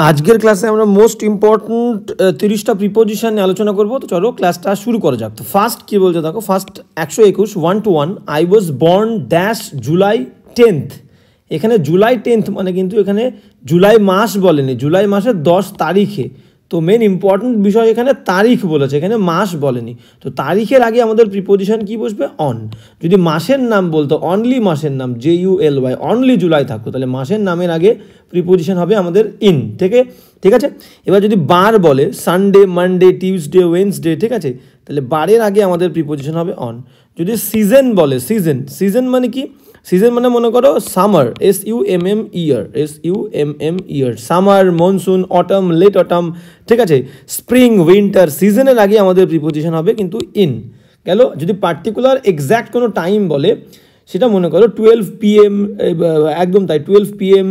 আজকের ক্লাসে আমরা মোস্ট ইম্পর্ট্যান্ট 30টা প্রিপোজিশন নিয়ে আলোচনা করব। তো চলো ক্লাসটা শুরু করা যাক। তো ফার্স্ট কি বলছে দেখো, first 121 1 to 1 I was born dash July 10th। এখানে জুলাই 10th মানে কিন্তু এখানে জুলাই মাস বলেনি, জুলাই মাসের 10 তারিখে। তো মেন ইম্পর্ট্যান্ট বিষয় এখানে তারিখ বলেছে, এখানে মাস বলেনি। তো তারিখের আগে আমাদের প্রিপোজিশন কি বসবে? অন। যদি মাসের নাম বলতো, অনলি মাসের নাম, JULY, অনলি জুলাই থাকতো, তাহলে মাসের নামের আগে প্রিপোজিশন হবে আমাদের ইন। ঠিক আছে। এবার যদি বার বলে, সানডে, মানডে, টিউসডে, ওয়েডনেসডে, ঠিক আছে, তাহলে বারের আগে আমাদের প্রিপোজিশন হবে অন। যদি সিজন বলে, সিজন মানে কি? সিজন মানে মনে করো সামার, SUMM ইয়ার, SUMM ইয়ার, summer, monsoon, autumn, late autumn, ঠিক আছে, স্প্রিং, উইন্টার, সিজনের আগে আমাদের প্রিপোজিশন হবে কিন্তু ইন। গেল। যদি পার্টিকুলার এক্স্যাক্ট কোনো টাইম বলে, সেটা মনে করো 12 PM, একদম তাই, 12 PM,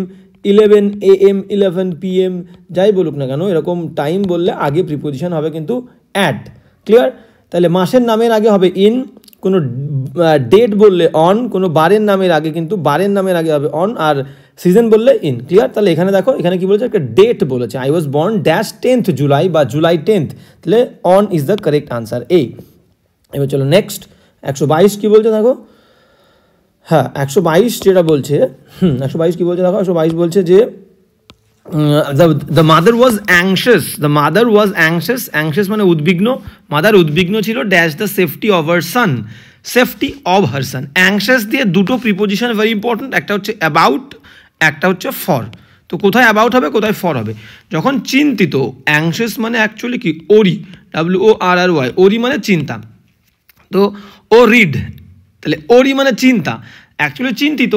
11 AM, 11 PM, যাই বলুক না কেন, এরকম টাইম বললে আগে প্রিপোজিশন হবে কিন্তু অ্যাট। ক্লিয়ার? তাহলে মাসের নামের আগে হবে ইন, কোনো ডেট বললে অন, কোনো বারের নামের আগে কিন্তু বারের নামের আগে হবে অন, আর সিজন বললে ইন। ক্লিয়ার? তাহলে এখানে দেখো, এখানে কি বলেছে? একটা ডেট বলেছে, I was born dash 10th July বা জুলাই 10th, তাহলে on is the correct answer, এই। এবার চলো নেক্সট 122 কি বলছে দেখো। হ্যাঁ, 122 যেটা বলছে, 122 কি বলছে দেখো, 122 বলছে যে the mother was anxious, the mother was anxious মানে উদ্বিগ্ন, মাদার উদ্বিগ্ন ছিল dash the safety of her son, safety of her son. Anxious দিয়ে দুটো প্রিপোজিশন ভেরি ইম্পর্টেন্ট, একটা হচ্ছে অ্যাবাউট, একটা হচ্ছে ফর। তো কোথায় অ্যাবাউট হবে, কোথায় ফর হবে? যখন চিন্তিত, অ্যাংশিয়াস মানে অ্যাকচুয়ালি কি, ওরি, WORRY, ওরি মানে চিন্তা। তো ও রিড, তাহলে ওরি মানে চিন্তা, অ্যাকচুয়ালি চিন্তিত।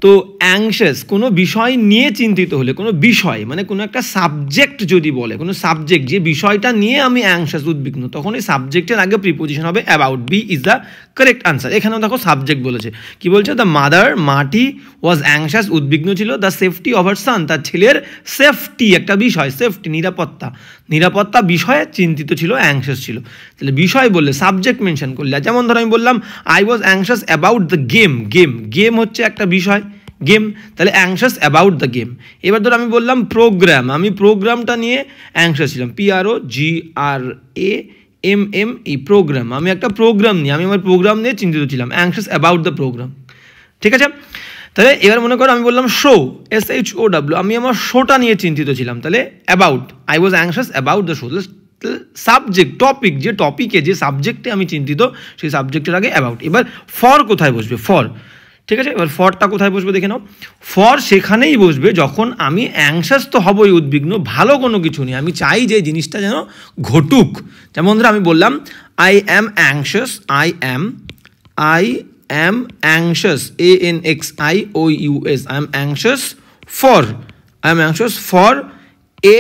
তো অ্যাংশিয়াস কোনো বিষয় নিয়ে চিন্তিত হলে, কোনো বিষয় মানে কোনো একটা সাবজেক্ট যদি বলে, কোনো সাবজেক্ট, যে বিষয়টা নিয়ে আমি অ্যাংশিয়াস, উদ্বিগ্ন, তখন এই সাবজেক্টের আগে প্রিপোজিশন হবে about, B is the correct answer. এখানেও দেখো সাবজেক্ট বলেছে, কি বলছে? দ্য মাদার, মাটি, ওয়াজ অ্যাংশিয়াস, উদ্বিগ্ন ছিল, দ্য সেফটি অফ হার সান, তার ছেলের সেফটি, একটা বিষয়, সেফটি, নিরাপত্তা, নিরাপত্তা বিষয়ে চিন্তিত ছিল, অ্যাংশিয়াস ছিল। তাহলে বিষয় বললে সাবজেক্ট মেনশন করলে, যেমন ধরো আমি বললাম I was anxious about the game, game হচ্ছে একটা বিষয়, গেম, তাহলে অ্যাংশিয়াস অ্যাবাউট দ্য গেম। এবার ধরো আমি বললাম প্রোগ্রাম, আমি প্রোগ্রামটা নিয়ে অ্যাংশিয়াস ছিলাম, PROGRAME, প্রোগ্রাম, আমি একটা প্রোগ্রাম নিয়ে, আমি আমার প্রোগ্রাম নিয়ে চিন্তিত ছিলাম, অ্যাংশিয়াস অ্যাবাউট দ্য প্রোগ্রাম। ঠিক আছে। তাহলে এবার মনে করো আমি বললাম শো, SHOW, আমি আমার শোটা নিয়ে চিন্তিত ছিলাম, তাহলে about, I was anxious about the show. Subject, topic, যে টপিকে, যে সাবজেক্টে আমি চিন্তিত, সেই সাবজেক্টের আগে অ্যাবাউট। এবার ফর কোথায় বসবে? ফর, ঠিক আছে। এবার ফরটা কোথায় বসবে দেখে নাও। ফর সেখানেই বসবে যখন আমি অ্যাংশিয়াস তো হবই, উদ্বিগ্ন, ভালো কোনো কিছু নেই, আমি চাই যে জিনিসটা যেন ঘটুক। যেমন ধরো আমি বললাম I am anxious, I am anxious, ANXIOUS, I am anxious for a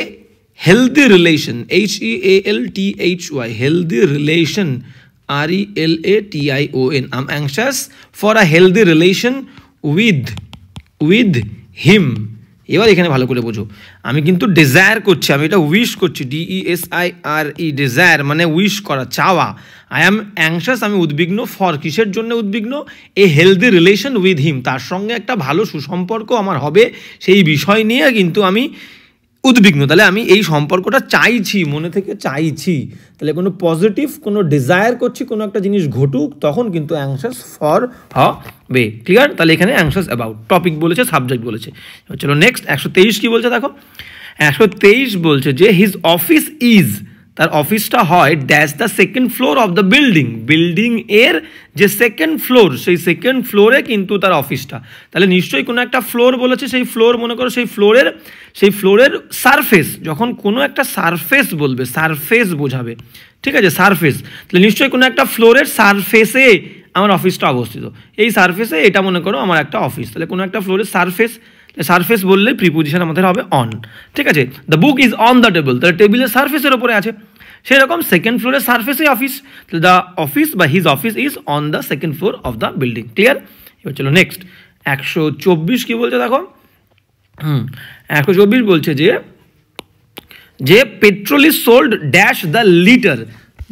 healthy relation, HEALTHY, healthy relation, RELATION, I am anxious for a healthy relation with him. এবার এখানে ভালো করে বোঝো, আমি কিন্তু ডিজায়ার করছি, আমি এটা উইশ করছি, DESIRE, ডিজায়ার মানে উইশ করা, চাওয়া। আই অ্যাম অ্যাংশিয়াস, আমি উদ্বিগ্ন, ফর কিসের জন্য উদ্বিগ্ন? এ হেলদি রিলেশন উইথ হিম, তার সঙ্গে একটা ভালো সুসম্পর্ক আমার হবে, সেই বিষয় নিয়ে কিন্তু আমি উদ্বিগ্ন। তাহলে আমি এই সম্পর্কটা চাইছি, মনে থেকে চাইছি, তাহলে কোনো পজিটিভ, কোনো ডিজায়ার করছি কোনো একটা জিনিস ঘটুক, তখন কিন্তু অ্যাংশিয়াস ফর হবে। ক্লিয়ার? তাহলে এখানে অ্যাংশিয়াস অ্যাবাউট, টপিক বলেছে, সাবজেক্ট বলেছে। চলো নেক্সট 123 কি বলছে দেখো। 123 বলছে যে হিজ অফিস ইজ, তার অফিসটা হয় dash the second floor of the building, building এর যে সেকেন্ড ফ্লোর, সেই সেকেন্ড ফ্লোরে কিন্তু তার অফিসটা। তাহলে নিশ্চয়ই কোনো একটা ফ্লোর বলেছে, সেই ফ্লোর মনে করো সেই ফ্লোরের সারফেস, যখন কোনো একটা সারফেস বলবে, সারফেস বোঝাবে, ঠিক আছে, সারফেস, তাহলে নিশ্চয়ই কোনো একটা ফ্লোরের সারফেসে আমার অফিসটা অবস্থিত, এই সারফেসে এটা মনে করো আমার একটা অফিস, তাহলে কোনো একটা ফ্লোরের সারফেস বললে প্রিপোজিশন আমাদের হবে অন। ঠিক আছে। The book is on the table, তাহলে টেবিলের সারফেসের ওপরে আছে, সেরকম সেকেন্ড ফ্লোরের সারফেসে অফিস, দ্য অফিস বা his office is on the second floor of the building. Clear? এবার চলো নেক্সট 124 কি বলছে দেখো। 124 বলছে যে petrol is sold dash the litre,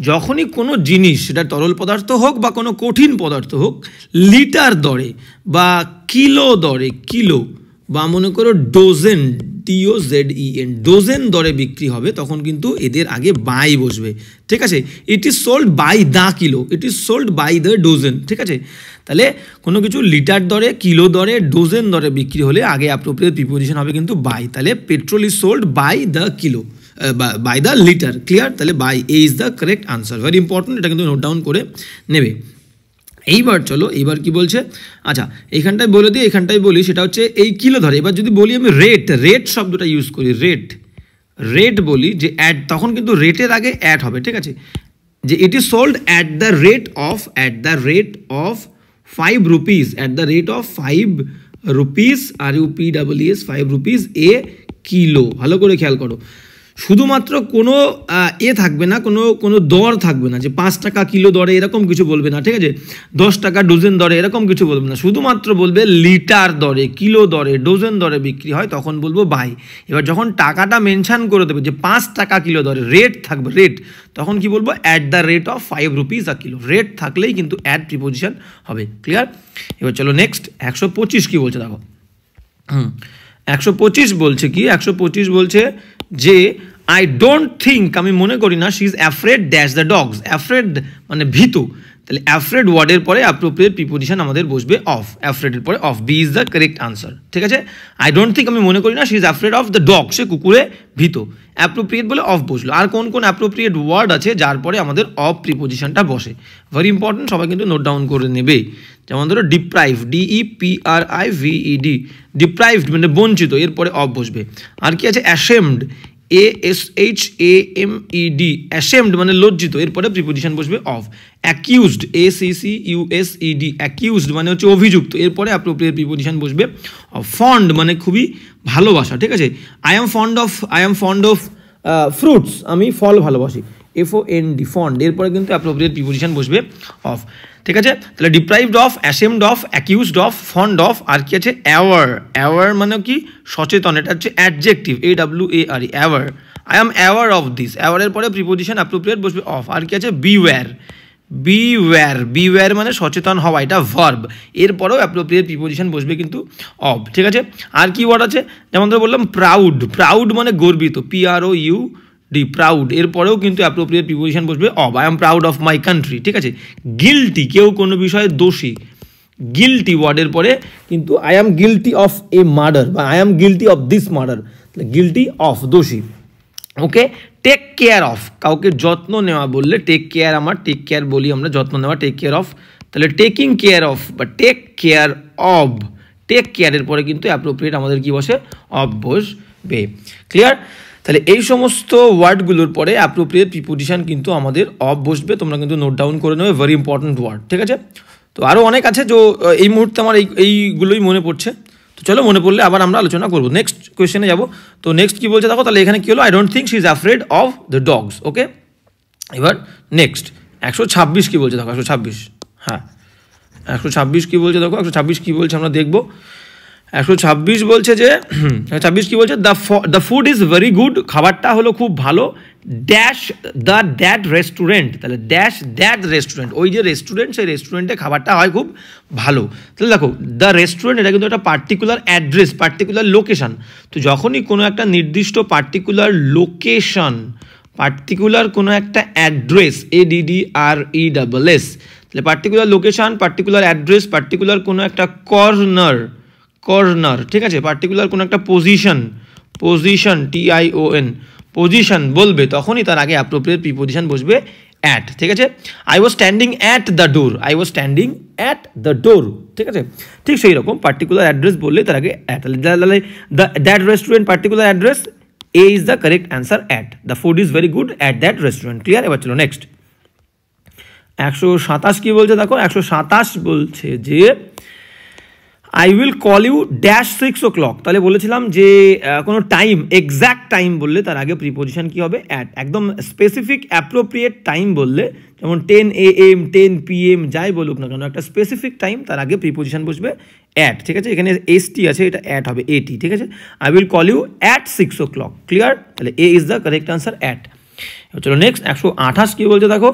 যখনই কোনো জিনিস, সেটা তরল পদার্থ হোক বা কোনো কঠিন পদার্থ হোক, লিটার দরে বা কিলো দরে, কিলো বা মনে করো ডোজেন, DOZEN, ডোজেন দরে বিক্রি হবে, তখন কিন্তু এদের আগে বাই বসবে, ঠিক আছে। It is sold by the kilo, it is sold by the dozen, ঠিক আছে। তাহলে কোনো কিছু লিটার দরে, কিলো দরে, ডোজেন দরে বিক্রি হলে আগে অ্যাপ্রোপ্রিয়েট প্রিপোজিশন হবে কিন্তু বাই। তাহলে petrol is sold by the kilo, by the litre, clear. তাহলে by A is the correct answer, very important, এটা কিন্তু নোট ডাউন করে নেবে। এইবার চলো, এইবার কি বলছে, আচ্ছা এইখানটায় বলে দিই, এখানটায় বলি, সেটা হচ্ছে এই কিলো ধরে। এবার যদি বলি আমি রেট, রেট শব্দটা ইউজ করি, রেট, রেট বলি যে অ্যাড, তখন কিন্তু রেটের আগে অ্যাড হবে, ঠিক আছে। যে ইট is sold at the rate of, at the rate of 5 rupees, at the rate of 5 rupees, RUPEES 5 rupees A kilo. ভালো করে খেয়াল করো, শুধুমাত্র কোনো থাকবে না, কোনো দর থাকবে না যে 5 টাকা কিলো দরে এরকম কিছু বলবে না, ঠিক আছে। 10 টাকা ডোজেন দরে এরকম কিছু বলবে না, শুধুমাত্র বলবে লিটার দরে, কিলো দরে, ডোজেন দরে বিক্রি হয়, তখন বলবো বাই। এবার যখন টাকাটা মেনশন করে দেবে যে 5 টাকা কিলো দরে, রেট থাকবে, রেট, তখন কি বলবো, at the rate of 5 rupees a kilo. Rate থাকলেই কিন্তু অ্যাড প্রিপোজিশন হবে, ক্লিয়ার। এবার চলো নেক্সট, 125 কি বলছে দেখো। 125 বলছে কি, 125 বলছে যে আই ডোন্ট থিঙ্ক, আমি মনে করি না, she is afraid dash the dogs, afraid মানে ভীতু, তাহলে অ্যাফ্রেড ওয়ার্ডের পরে অ্যাপ্রোপ্রিয়েট প্রিপোজিশন আমাদের বসবে অফ, অ্যাফ্রেডের পরে of, B is the correct answer, ঠিক আছে। আই ডোন্ট থিঙ্ক, আমি মনে করি না, she is afraid of the dog, সে কুকুরে ভীত, অ্যাপ্রোপ্রিয়েট বলে অফ বসলো। আর কোন কোন অ্যাপ্রোপ্রিয়েট ওয়ার্ড আছে যার পরে আমাদের অফ প্রিপোজিশনটা বসে, ভেরি ইম্পর্টেন্ট, সবাই কিন্তু নোট ডাউন করে নেবে। যেমন ধরো ডিপ্রাইভ, DEPRIVED, ডিপ্রাইভড মানে বঞ্চিত, এরপরে অফ বসবে। আর কি আছে, অ্যাশেমড, ASHAMED, অ্যাশেমড মানে লজ্জিত, এরপরে প্রিপোজিশন বসবে অফ। অ্যাকিউজড, ACCUSED, অ্যাকিউজড মানে হচ্ছে অভিযুক্ত, এরপরে অ্যাপ্রোপ্রিয়েট প্রিপোজিশন বসবে অফ। ফন্ড মানে খুবই ভালোবাসা, ঠিক আছে। I am fond of fruits, আমি ফল ভালোবাসি, FOND, ফন্ড, এরপরে কিন্তু অ্যাপ্রোপ্রিয়েট প্রিপোজিশন বসবে অফ, ঠিক আছে। তাহলে deprived of, ashamed of, accused of, fond of. আর কি আছে, অ্যাওয়ার, অ্যাওয়ার মানে কি সচেতন, এটা হচ্ছে adjective, AWARE, aware. I am aware of this, অ্যাওয়ারের পরে প্রিপোজিশন অ্যাপ্রোপ্রিয়েট বসবে অফ। আর কি আছে, বিওয়্যার, বিওয়্যার মানে সচেতন হওয়া, এটা ভার্ব, এরপরেও অ্যাপ্রোপ্রিয়েট প্রিপোজিশন বসবে কিন্তু অফ, ঠিক আছে। আর কি ওয়ার্ড আছে, যেমন ধরে বললাম প্রাউড, প্রাউড মানে গর্বিত, PROUD, প্রাউড, এরপরেও কিন্তু অ্যাপ্রোপ্রিয়েট প্রিপোজিশন বসবে of. I am proud of my country, ঠিক আছে। গিলটি, কেউ কোনো বিষয়ে দোষী, গিলটি ওয়ার্ডের পরে কিন্তু I am guilty of a murder বা I am guilty of this murder, guilty of, দোষী, ওকে। টেক কেয়ার অফ, কাউকে যত্ন নেওয়া বললে টেক কেয়ার, আমার টেক কেয়ার বলি আমরা, যত্ন নেওয়া, টেক কেয়ার অফ। তাহলে টেকিং কেয়ার অফ বা টেক কেয়ার অফ, টেক কেয়ারের পরে কিন্তু অ্যাপ্রোপ্রিয়েট আমাদের কি বসে, অফ বসবে, ক্লিয়ার। তাহলে এই সমস্ত ওয়ার্ডগুলোর পরে অ্যাপ্রোপ্রিয়েট প্রিপোজিশন কিন্তু আমাদের অফ বসবে, তোমরা কিন্তু নোট ডাউন করে নেবে, ভেরি ইম্পর্টেন্ট ওয়ার্ড, ঠিক আছে। তো আরও অনেক আছে, যে এই মুহূর্তে আমার এইগুলোই মনে পড়ছে, তো চলো মনে পড়লে আবার আমরা আলোচনা করবো। নেক্সট কোয়েশ্চেনে যাবো। তো নেক্সট কী বলছে দেখো, তাহলে এখানে কী হলো, I don't think she is afraid of the dogs, okay. এবার নেক্সট 126 কী বলছে দেখো, 126, হ্যাঁ 126 কী বলছে দেখো, 126 কী বলছে আমরা দেখবো। 126 বলছে যে 126 কী বলছে, the food is very good, খাবারটা হলো খুব ভালো, ড্যাশ দ্যাট রেস্টুরেন্ট, তাহলে ড্যাশ দ্যাট রেস্টুরেন্ট, ওই যে রেস্টুরেন্ট, সেই রেস্টুরেন্টে খাবারটা হয় খুব ভালো। তাহলে দেখো দ্য রেস্টুরেন্ট, এটা কিন্তু একটা পার্টিকুলার অ্যাড্রেস, পার্টিকুলার লোকেশন। তো যখনই কোনো একটা নির্দিষ্ট পার্টিকুলার লোকেশন, পার্টিকুলার কোনো একটা অ্যাড্রেস, ADDRESS, তাহলে particular location, particular address, particular কোনো একটা কর্নার, ঠিক আছে, পার্টিকুলার কোনো একটা পজিশন, TION, পজিশন বলবে, তখনই তার আগে অ্যাপ্রোপ্রিয়েট প্রিপোজিশন বসবে অ্যাট, ঠিক আছে। I was standing at the door, I was standing at the ডোর, ঠিক আছে। ঠিক সেই রকম পার্টিকুলার অ্যাড্রেস বললে তার আগে অ্যাট, তাহলে that restaurant, particular address, A is the correct answer, at. The food is very good at that restaurant, clear. এবার চলো নেক্সট 127 কী বলছে দেখো, 127 বলছে যে I will call you dash 6 o'clock, তাহলে বলেছিলাম যে কোনো টাইম, এক্স্যাক্ট টাইম বললে তার আগে প্রিপোজিশন কী হবে, অ্যাট। একদম স্পেসিফিক অ্যাপ্রোপ্রিয়েট টাইম বললে, যেমন 10 AM, 10 PM, যাই বলুক না কেন, একটা স্পেসিফিক টাইম, তার আগে প্রিপোজিশন বসবে অ্যাট, ঠিক আছে। এখানে ST আছে, এটা অ্যাট হবে, AT, ঠিক আছে। I will call you at 6 o'clock, clear. তাহলে A is the correct answer, at. চলো নেক্সট 128 কী বলছে দেখো,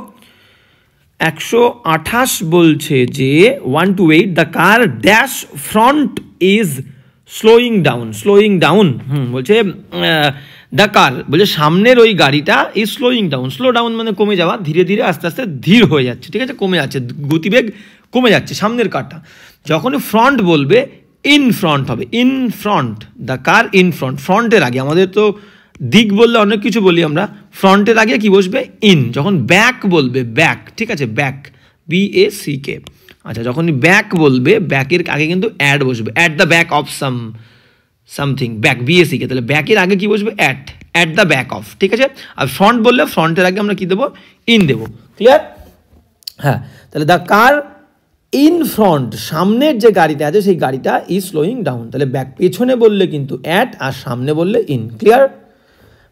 128 বলছে যে 128, the car dash front is slowing down বলছে দ্য কার, বলছে সামনের ওই গাড়িটা is slowing down. Slow down মানে কমে যাওয়া, ধীরে ধীরে আস্তে আস্তে ধীর হয়ে যাচ্ছে, ঠিক আছে, কমে যাচ্ছে, গতিবেগ কমে যাচ্ছে সামনের কারটা। যখনই ফ্রন্ট বলবে ইন ফ্রন্ট হবে, in front, the car in front, ফ্রন্টের আগে। আমাদের তো দিক বললে অনেক কিছু বলি আমরা, ফ্রন্টের আগে কি বসবে ইন। যখন ব্যাক বলবে ব্যাক, ঠিক আছে, ব্যাক, BACK। আচ্ছা, যখনই ব্যাক বলবে ব্যাকের আগে কিন্তু অ্যাড বসবে, at the back of something, back, BACK, তাহলে ব্যাকের আগে কি বসবে অ্যাট দ্য ব্যাক অফ, ঠিক আছে। আর ফ্রন্ট বললে ফ্রন্টের আগে আমরা কি দেবো ইন দেবো, ক্লিয়ার? হ্যাঁ, তাহলে দ্য কার ইন ফ্রন্ট, সামনের যে গাড়িটা আছে সেই গাড়িটা ইজ স্লোয়িং ডাউন। তাহলে ব্যাক, পেছনে বললে কিন্তু অ্যাট, আর সামনে বললে ইন, ক্লিয়ার?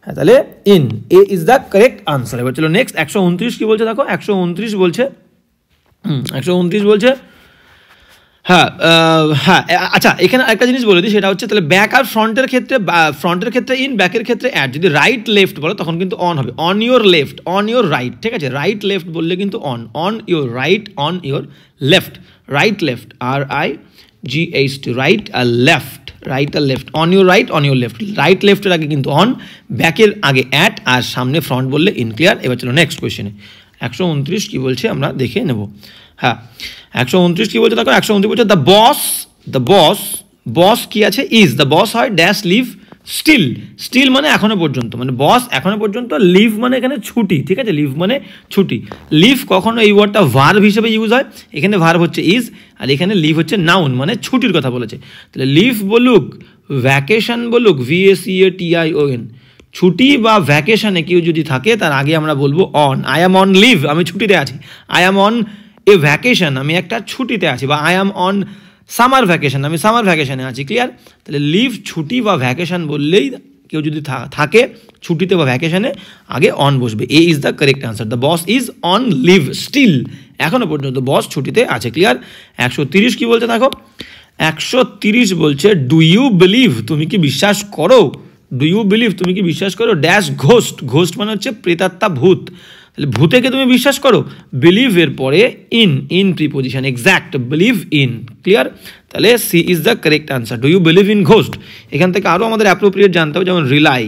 হ্যাঁ, তাহলে in, A is the correct answer. এবার চলো নেক্সট 129 কি বলছে দেখো। 129 বলছে 129 বলছে হ্যাঁ হ্যাঁ আচ্ছা, এখানে একটা জিনিস বলে দিই, সেটা হচ্ছে তাহলে ব্যাক আর ফ্রন্টের ক্ষেত্রে ইন, ব্যাকের ক্ষেত্রে অ্যাড। যদি রাইট লেফট বলো তখন কিন্তু অন হবে, on your left, on your right, ঠিক আছে। রাইট লেফট বললে কিন্তু on your right, on your left, right left, RIGHT, right আর লেফট, রাইট আর left, on your right, on your left. Right লেফটের আগে কিন্তু অন, ব্যাকের আগে অ্যাট, আর সামনে ফ্রন্ট বললে ইন, ক্লিয়ার? এবার চলো নেক্সট কোয়েশ্চেনে। 129 কি বলছে আমরা দেখে নেব। হ্যাঁ, 129 কি বলছে দেখো। 129 বলছে দ্য বস কি আছে ইজ, দ্য বস হয় ড্যাশ লিভ স্টিল মানে এখনো পর্যন্ত, মানে বস এখনো পর্যন্ত, লিভ মানে এখানে ছুটি, ঠিক আছে, লিভ মানে ছুটি। লিভ কখনো এই ওয়ার্ডটা ভার্ব হিসেবে ইউজ হয়, এখানে ভার্ব হচ্ছে ইজ, আর এখানে লিভ হচ্ছে নাউন, মানে ছুটির কথা বলেছে। তাহলে লিভ বলুক, ভ্যাকেশন বলুক, VACATION, ছুটি বা ভ্যাকেশনে কেউ যদি থাকে তার আগে আমরা বলবো on. I am on leave, আমি ছুটিতে আছি। I am on a vacation, আমি একটা ছুটিতে আছি। বা I am on summer vacation, আমি সামার ভ্যাকেশনে আছি, ক্লিয়ার? তাহলে লিভ, ছুটি বা ভ্যাকেশন বললেই কেউ যদি থাকে ছুটিতে বা ভ্যাকেশনে, আগে অন বসবে। A is the correct answer. The boss is on leave still, এখনো পর্যন্ত বস ছুটিতে আছে, ক্লিয়ার? 130 কি বলছে দেখো। 130 বলছে ডু ইউ বিলিভ, তুমি কি বিশ্বাস করো, ডু ইউ বিলিভ, তুমি কি বিশ্বাস করো ড্যাশ ঘোস্ট মানে হচ্ছে প্রেতাত্মা, ভূত। তাহলে ভূতেকে তুমি বিশ্বাস করো, বিলিভ এর পরে in preposition, exact, believe in, clear? তাহলে C is the correct answer, do you believe in ghost. এখান থেকে আরও আমাদের অ্যাপ্রোপ্রিয়েট জানতে হবে, যেমন রিলাই,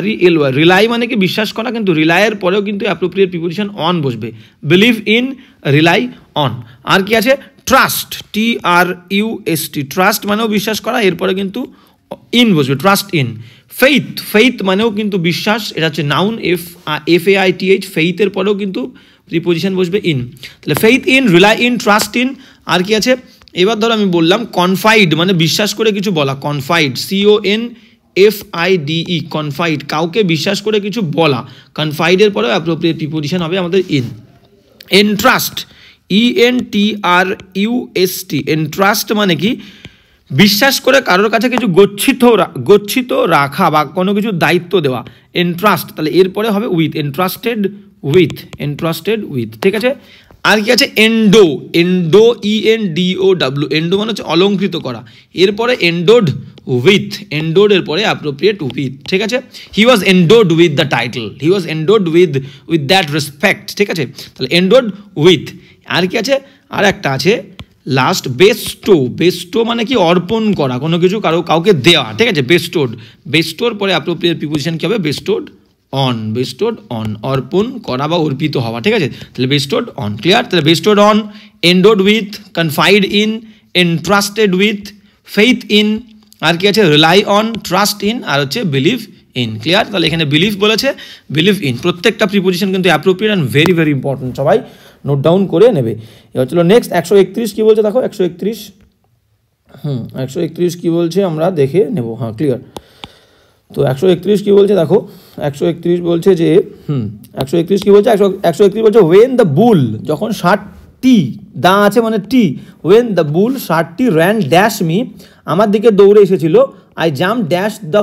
RELY, রিলাই মানে কি বিশ্বাস করা, কিন্তু রিলাইয়ের পরেও কিন্তু অ্যাপ্রোপ্রিয়েট প্রিপোজিশন অন বসবে, বিলিভ ইন, রিলাই অন। আর কি আছে, ট্রাস্ট, TRUST, ট্রাস্ট মানেও বিশ্বাস করা, এরপরে কিন্তু ইন বসবে, ট্রাস্ট ইন। ফেইথ মানেও কিন্তু বিশ্বাস, এটা হচ্ছে নাউন, FAITH, ফেইথের পরেও কিন্তু প্রিপোজিশন বসবে ইন। তাহলে faith in, rely in, trust in. আর কি আছে, এবার ধরো আমি বললাম কনফাইড, মানে বিশ্বাস করে কিছু বলা, কনফাইড, CONFIDE, কনফাইড, কাউকে বিশ্বাস করে কিছু বলা। কনফাইডের পরেও অ্যাপ্রোপ্রিয়েট প্রিপোজিশন হবে আমাদের ইন। এন্ট্রাস্ট, ENTRUST, এন্ট্রাস্ট মানে কি বিশ্বাস করে কারোর কাছে কিছু গচ্ছিত রাখা বা কোনো কিছু দায়িত্ব দেওয়া, এন্ট্রাস্ট। তাহলে এরপরে হবে উইথ, এন্ট্রাস্টেড উইথ, ঠিক আছে? আর কি আছে, এন্ডো, ENDOW, এন্ডো মানে হচ্ছে অলঙ্কৃত করা, এরপরে এন্ডোড উইথ, এন্ডোড এর পরে অ্যাপ্রোপ্রিয়েট উইথ, ঠিক আছে? He was endowed with the title, he was endowed with that respect, ঠিক আছে? তাহলে এন্ডোড উইথ। আর কি আছে, আর একটা আছে লাস্ট, বেস্টো মানে কি অর্পণ করা, কোনো কিছু কাউকে দেওয়া, ঠিক আছে? বেস্টোর পরে অ্যাপ্রোপ্রিয়েট প্রিপোজিশন কি হবে, বেস্টোড অন, অর্পণ করা বা অর্পিত হওয়া, ঠিক আছে? তাহলে বেস্টোড অন, ক্লিয়ার? তাহলে bestowed on, endowed with, confided in, entrusted with, faith in, আর কি আছে, রিলাই অন, ট্রাস্ট ইন, আর হচ্ছে বিলিভ ইন, ক্লিয়ার? তাহলে এখানে বিলিভ বলেছে, বিলিভ ইন, প্রত্যেকটা প্রিপোজিশন কিন্তু appropriate and very very important, সবাই নোট ডাউন করে নেবে। এবার চলো নেক্সট 131 কি বলছে দেখো। 131 কি বলছে আমরা দেখে নেব। হ্যাঁ, ক্লিয়ার? তো 131 কি বলছে দেখো। 131 বলছে যে 131 কি বলছে, 131 বলছে ওয়েন দ্য বুল, যখন ষাটটি দা আছে মানে টি, ওয়েন দ্য বুল ষাটটি র্যান ড্যাশ মি, আমার দিকে দৌড়ে এসেছিল, I jump dash the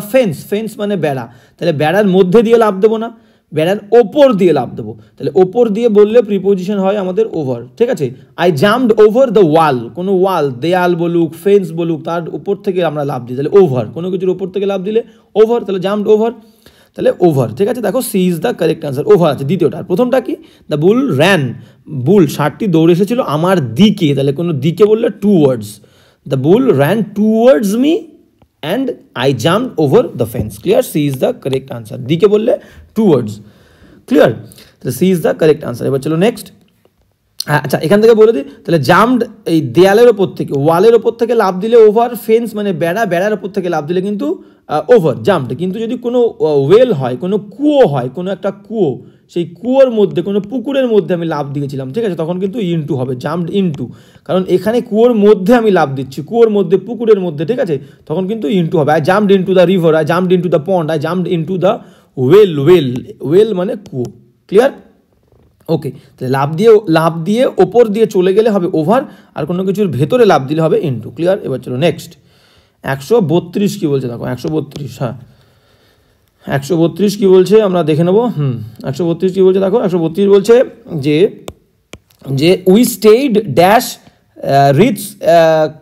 fence মানে বেড়া। তাহলে বেড়ার মধ্যে দিয়ে লাভ দেবো না, বেড়ার ওপর দিয়ে লাভ দেবো। তাহলে ওপর দিয়ে বললে প্রিপোজিশন হয় আমাদের ওভার, ঠিক আছে? আই জাম্পড ওভার দ্য ওয়াল, কোনো ওয়াল, দেয়াল বলুক, ফেন্স বলুক, তার উপর থেকে আমরা লাভ দিই, তাহলে ওভার, কোনো কিছুর ওপর থেকে লাভ দিলে ওভার, তাহলে জাম্পড ওভার, তাহলে ওভার, ঠিক আছে? দেখো C is the correct answer, over আছে দ্বিতীয়টা। আর প্রথমটা কি, দ্য বুল র্যান, বুল ষাটটি দৌড়ে এসেছিল আমার দিকে, তাহলে কোনো দিকে বললে towards, the bull ran towards me and I jumped over the fence. Clear? C is the correct answer. D কে বললে 2 words. Clear? তাহলে C is the correct answer. এবার চলো নেক্সট। আচ্ছা, এখান থেকে বলে দিই, তাহলে জাম্পড এই দেয়ালের ওপর থেকে, ওয়ালের ওপর থেকে লাফ দিলে ওভার, ফেন্স মানে বেড়ার ওপর থেকে লাফ দিলে কিন্তু ওভার, জাম্পড। কিন্তু যদি কোনো ওয়েল হয়, কোনো কুয়ো হয়, কোনো একটা কুয়ো, সেই কুয়োর মধ্যে, কোনো পুকুরের মধ্যে আমি লাফ দিয়েছিলাম, ঠিক আছে, তখন কিন্তু ইনটু হবে, জাম্পড ইনটু। কারণ এখানে কুয়োর মধ্যে আমি লাফ দিচ্ছি, কুয়োর মধ্যে, পুকুরের মধ্যে, ঠিক আছে, তখন কিন্তু ইনটু হবে। I jumped into the river, I jumped into the pond, I jumped into the well. Well মানে কুয়ো। ক্লিয়ার? ওকে, তাহলে লাফ দিয়ে ওপর দিয়ে চলে গেলে হবে ওভার, আর কোনো কিছুর ভেতরে লাফ দিলে হবে ইনটু। ক্লিয়ার? এবার চলো নেক্সট। 132 কি বলছে দেখো, 132, হ্যাঁ 132 কি বলছে আমরা দেখে নেবো। 132 কি বলছে দেখো, 132 বলছে যে we stayed dash Ritz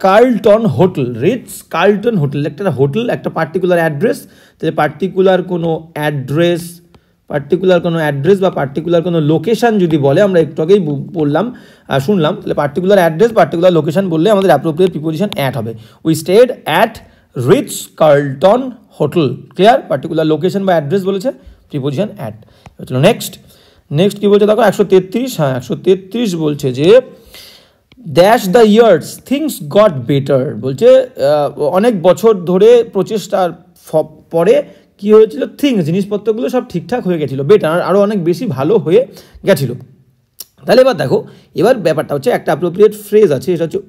Carlton hotel. Ritz Carlton hotel একটা হোটেল, একটা পার্টিকুলার অ্যাড্রেস। তাহলে পার্টিকুলার কোনো অ্যাড্রেস বা পার্টিকুলার কোনো লোকেশান যদি বলে, আমরা একটু আগেই শুনলাম, তাহলে পার্টিকুলার অ্যাড্রেস, পার্টিকুলার লোকেশান বললে আমাদের অ্যাপ্রোপ্রিয়েট প্রিপোজিশন অ্যাট হবে। We stayed at Ritz Carlton hotel. Clear? Particular location বা অ্যাড্রেস বলেছে, প্রিপোজিশন অ্যাট। চলো নেক্সট কি বলছে দেখো, 133, হ্যাঁ 133 বলছে যে dash the years things got better. বলছে অনেক বছর ধরে প্রচেষ্টার পরে কি হয়েছিল, থিংস জিনিসপত্রগুলো সব ঠিকঠাক হয়ে গেছিলো, বেটার আরও অনেক বেশি ভালো হয়ে গেছিলো। তাহলে এবার দেখো, এবার ব্যাপারটা হচ্ছে একটা অ্যাপ্রোপ্রিয়েট ফ্রেজ আছে, এটা হচ্ছে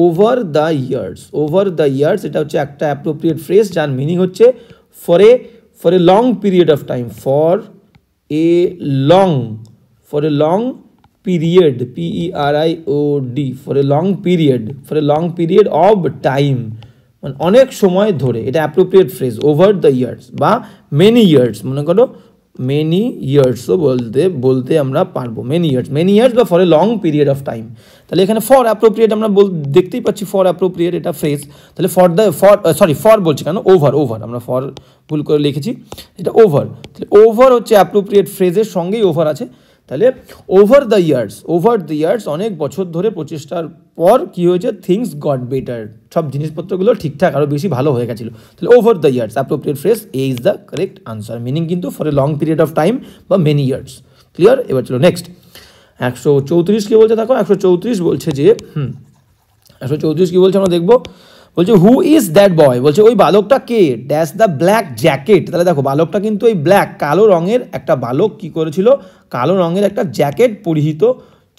ওভার দ্য ইয়ার্স। এটা হচ্ছে একটা অ্যাপ্রোপ্রিয়েট ফ্রেজ যার মিনিং হচ্ছে for a long period of time, for a long period, PERIOD, for a long period of time, মানে অনেক সময় ধরে। এটা appropriate phrase, over the years বা মেনি ইয়ার্স, মনে করো মেনি ইয়ার্সও বলতে আমরা পারবো, মেনি ইয়ার্স বা for a long period of time. তাহলে এখানে ফর অ্যাপ্রোপ্রিয়েট আমরা দেখতেই পাচ্ছি, ফর অ্যাপ্রোপ্রিয়েট এটা ফ্রেজ। তাহলে ফর বলছি কেন, ওভার, আমরা ফর ভুল করে লিখেছি, এটা ওভার। তাহলে ওভার হচ্ছে অ্যাপ্রোপ্রিয়েট ফ্রেজের সঙ্গেই ওভার আছে। তাহলে ওভার দ্য ইয়ার্স অনেক বছর ধরে প্রচেষ্টার পর কি হয়েছে, থিংস গট বেটার, সব জিনিসপত্রগুলো ঠিকঠাক আরও বেশি ভালো হয়ে গেছিলো। তাহলে over the years appropriate phrase, A is the correct answer. Meaning কিন্তু for a long period of time বা মেনি ইয়ার্স। ক্লিয়ার? এবার চলো নেক্সট। 134 কি বলছে দেখো, 134 বলছে যে 134 কি বলছে আমরা দেখবো। বলছে হু ইজ দ্যাট বয়, বলছে ওই বালকটা কে, ড্যাশ দ্য ব্ল্যাক জ্যাকেট। তাহলে দেখো বালকটা কিন্তু ওই ব্ল্যাক, কালো রঙের একটা বালক কি করেছিল, কালো রঙের একটা জ্যাকেট পরিহিত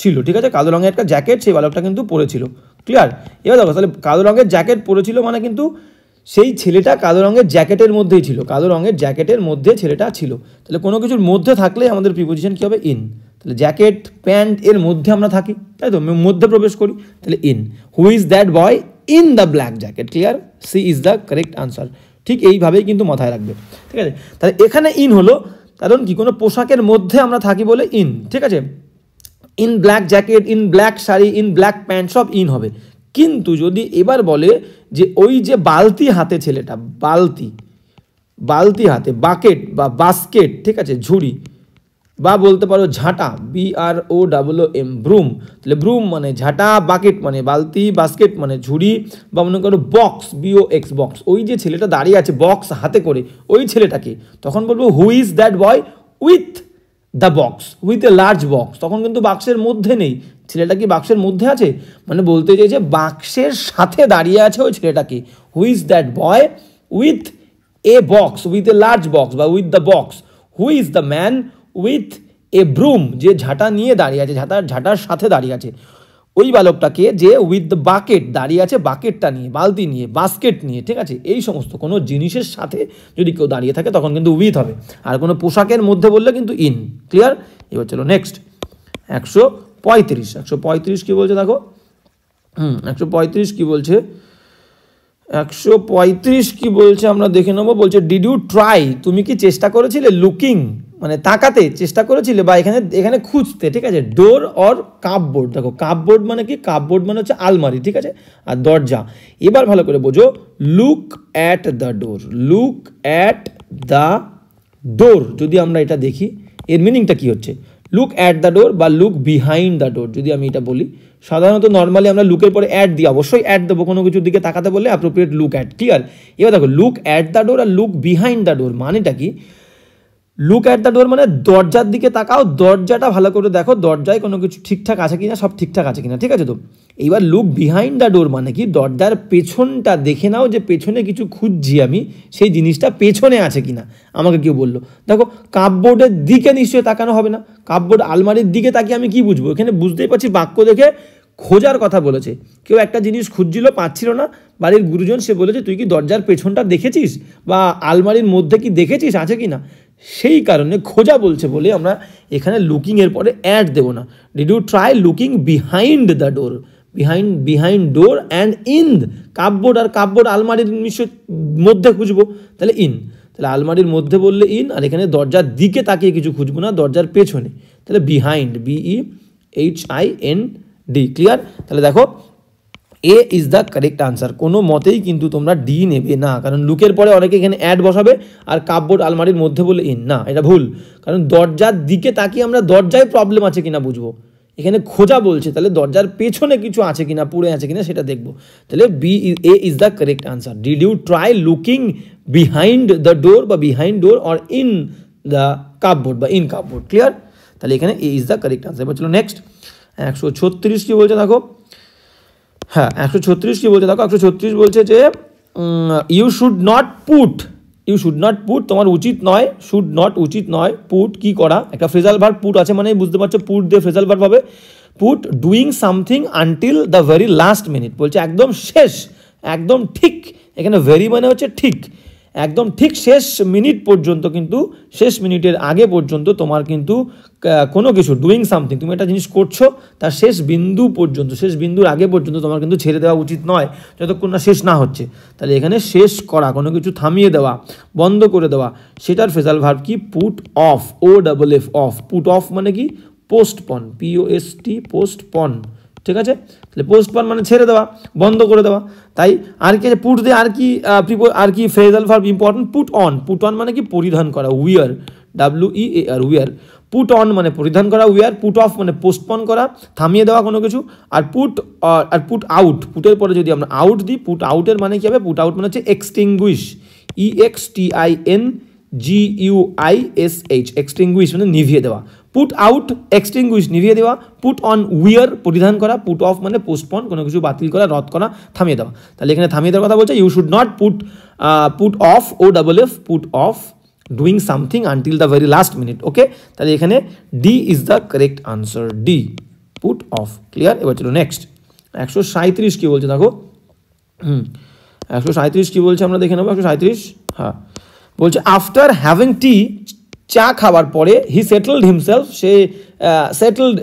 ছিল, ঠিক আছে, কালো রঙের একটা জ্যাকেট সেই বালকটা কিন্তু পরেছিল। ক্লিয়ার? এবার দেখো, তাহলে কালো রঙের জ্যাকেট পরেছিল মানে কিন্তু সেই ছেলেটা কালো রঙের জ্যাকেটের মধ্যেই ছিল, কালো রঙের জ্যাকেটের মধ্যে ছেলেটা ছিল। তাহলে কোনো কিছুর মধ্যে থাকলে আমাদের প্রিপোজিশন কী হবে, ইন। তাহলে জ্যাকেট প্যান্ট এর মধ্যে আমরা থাকি, তাই তো, মধ্যে প্রবেশ করি, তাহলে in. Who is that boy in the black jacket. Clear? C is the correct answer. ঠিক এইভাবেই কিন্তু মাথায় রাখবে, ঠিক আছে। তাহলে এখানে ইন হলো কারণ কি, কোনো পোশাকের মধ্যে আমরা থাকি বলে ইন, ঠিক আছে। In black jacket, in black sari, in black pant, সব ইন হবে। কিন্তু যদি এবার বলে যে ওই যে বালতি হাতে ছেলেটা, বালতি হাতে, বাকেট বা বাস্কেট, ঠিক আছে, ঝুড়ি, বা বলতে পারো ঝাঁটা, BROOM, ব্রুম। তাহলে ব্রুম মানে ঝাঁটা, বাকেট মানে বালতি, বাস্কেট মানে ঝুড়ি, বা মনে করো বক্স, BOX, বক্স। ওই যে ছেলেটা দাঁড়িয়ে আছে বক্স হাতে করে, ওই ছেলেটাকে তখন বলবো হু is that boy with the box, with a large box. তখন কিন্তু বাক্সের মধ্যে নেই, ছেলেটা কি বাক্সের মধ্যে আছে, মানে বলতে চাই যে বাক্সের সাথে দাঁড়িয়ে আছে ওই ছেলেটাকে। Who is that boy with a box, with a large box বা with the box. Who is the man with a broom, যে ঝাঁটা নিয়ে দাঁড়িয়ে আছে, ঝাঁটার সাথে দাঁড়িয়ে আছে। ওই বালকটাকে যে উইথ দ্য বাকেট, দাঁড়িয়ে আছে বাকেটটা নিয়ে, বালতি নিয়ে, বাস্কেট নিয়ে, ঠিক আছে। এই সমস্ত কোনো জিনিসের সাথে যদি কেউ দাঁড়িয়ে থাকে তখন কিন্তু উইথ হবে, আর কোনো পোশাকের মধ্যে বললে কিন্তু ইন। ক্লিয়ার? এবার চলো নেক্সট। 135 কি বলছে দেখো, 135 কি বলছে, 135 কি বলছে আমরা দেখে নেবো। বলছে ডিড ইউ ট্রাই, তুমি কি চেষ্টা করেছিলে, লুকিং মানে তাকাতে চেষ্টা করেছিলে, বা এখানে খুঁজতে, ঠিক আছে। ডোর অর কাপবোর্ড, দেখো কাপবোর্ড মানে কি, কাপবোর্ড মানে হচ্ছে আলমারি, ঠিক আছে, আর দরজা। এবার ভালো করে বোঝো, লুক অ্যাট দ্য ডোর, যদি আমরা এটা দেখি এর মিনিংটা কি হচ্ছে, লুক অ্যাট দ্য ডোর বা লুক বিহাইন্ড দ্য ডোর যদি আমি এটা বলি, সাধারণত নর্মালি আমরা লুকের পরে অ্যাট দিই, অবশ্যই অ্যাট দেবো কোনো কিছুর দিকে তাকাতে বললে অ্যাপ্রোপ্রিয়েট লুক অ্যাট, ক্লিয়ার। এবার দেখো লুক অ্যাট দ্য ডোর আর লুক বিহাইন্ড দ্য ডোর মানেটা কি? লুক অ্যাট দ্য ডোর মানে দরজার দিকে তাকাও, দরজাটা ভালো করে দেখো দরজায় কোনো কিছু ঠিকঠাক আছে কিনা, সব ঠিকঠাক আছে কিনা, ঠিক আছে তো। এইবার লুক বিহাইন্ড দ্য ডোর মানে কি? দরজার পেছনটা দেখে নাও যে পেছনে কিছু খুঁজছি আমি, সেই জিনিসটা পেছনে আছে কিনা। আমাকে কেউ বললো দেখো কাপবোর্ডের দিকে নিশ্চয়ই তাকানো হবে না, কাপবোর্ড আলমারির দিকে তাকিয়ে আমি কি বুঝবো? এখানে বুঝতেই পারছি বাক্য দেখে খোঁজার কথা বলেছে। কেউ একটা জিনিস খুঁজছিল পাচ্ছিল না, বাড়ির গুরুজন সে বলেছে তুই কি দরজার পেছনটা দেখেছিস বা আলমারির মধ্যে কি দেখেছিস আছে কি না, সেই কারণে খোঁজা বলছে বলে আমরা এখানে লুকিংয়ের পরে অ্যাড দেবো না। Did you try looking behind the door, behind door and in cupboard, আর কাপবোর্ড আলমারির নিশ্চয় মধ্যে খুঁজবো, তাহলে ইন, তাহলে আলমারির মধ্যে বললে ইন, আর এখানে দরজার দিকে তাকিয়ে কিছু খুঁজবো না, দরজার পেছনে, তাহলে বিহাইন্ড, BEHIND, ক্লিয়ার। তাহলে দেখো এ ইজ দ্য কারেক্ট আনসার। কোনো মতেই কিন্তু তোমরা ডি নেবে না, কারণ লুকের পরে অনেকে এখানে অ্যাড বসাবে আর কাপবোর্ড আলমারির মধ্যে বলে ইন, না এটা ভুল, কারণ দরজার দিকে তাকিয়ে আমরা দরজায় প্রবলেম আছে কিনা বুঝবো, এখানে খোঁজা বলছে, তাহলে দরজার পেছনে কিছু আছে কিনা, পড়ে আছে কিনা সেটা দেখবো, তাহলে A is the correct answer. Did you try looking behind the door বা behind door or in the cupboard বা ইন কাপবোর্ড, ক্লিয়ার। তাহলে এখানে A is the correct answer. এবার চলো নেক্সট 136 কি বলছে দেখো, হ্যাঁ 136 কি বলছে দেখো, 136 বলছে যে ইউ শুড নট পুট, তোমার উচিত নয়, শুড নট উচিত নয়, পুট কি করা, একটা ফ্রেজাল ভার্ব পুট আছে মানে বুঝতে পারছো পুট দিয়ে ফ্রেজাল ভার্ব হবে, put doing something until the very last minute, বলছে একদম শেষ, একদম ঠিক, এখানে ভেরি মানে হচ্ছে ঠিক, একদম ঠিক শেষ মিনিট পর্যন্ত, কিন্তু শেষ মিনিটের আগে পর্যন্ত তোমার কিন্তু কোনো কিছু ডুইং সামথিং, তুমি একটা জিনিস করছো তার শেষ বিন্দু পর্যন্ত, শেষ বিন্দুর আগে পর্যন্ত তোমার কিন্তু ছেড়ে দেওয়া উচিত নয় যতক্ষণ না শেষ না হচ্ছে। তাহলে এখানে শেষ করা, কোনো কিছু থামিয়ে দেওয়া, বন্ধ করে দেওয়া, সেটার ফ্রেজাল ভার্ব কি? Put off, OFF of. Put off মানে কি? পোস্টপন, POST পোস্টপন, ঠিক আছে। তাহলে পোস্টপন মানে ছেড়ে দেওয়া, বন্ধ করে দেওয়া। তাই আর কি পুট দিয়ে আর কি phrasal verb important? Put on মানে কি? পরিধান করা, wear, WEAR, wear. Put on মানে পরিধান করা, উইয়ার। পুট অফ মানে পোস্টপন করা, থামিয়ে দেওয়া কোনো কিছু। আর পুট আউট, পুটের পরে যদি আমরা আউট দিই, পুট আউটের মানে কি হবে? পুট আউট মানে হচ্ছে এক্সটিংগুইশ, EXTINGUISH, এক্সটিংগুইশ মানে নিভিয়ে দেওয়া। পুট আউট, এক্সটিংগুইশ নিভিয়ে দেওয়া। পুট অন উইয়ার পরিধান করা। পুট অফ মানে পোস্টপন, কোনো কিছু বাতিল করা, রদ করা, থামিয়ে দেওয়া। তাহলে এখানে থামিয়ে দেওয়ার কথা বলছে, you should not put off, OFF put off doing something until the very last minute, okay. তাহলে এখানে D is the correct answer, D, put off, clear. এবার চলো নেক্সট 137 কি বলছে দেখো, 137 কি বলছে আমরা দেখে নেবো। 137, হ্যাঁ বলছে আফটার হ্যাভিং টি, চা খাওয়ার পরে, he settled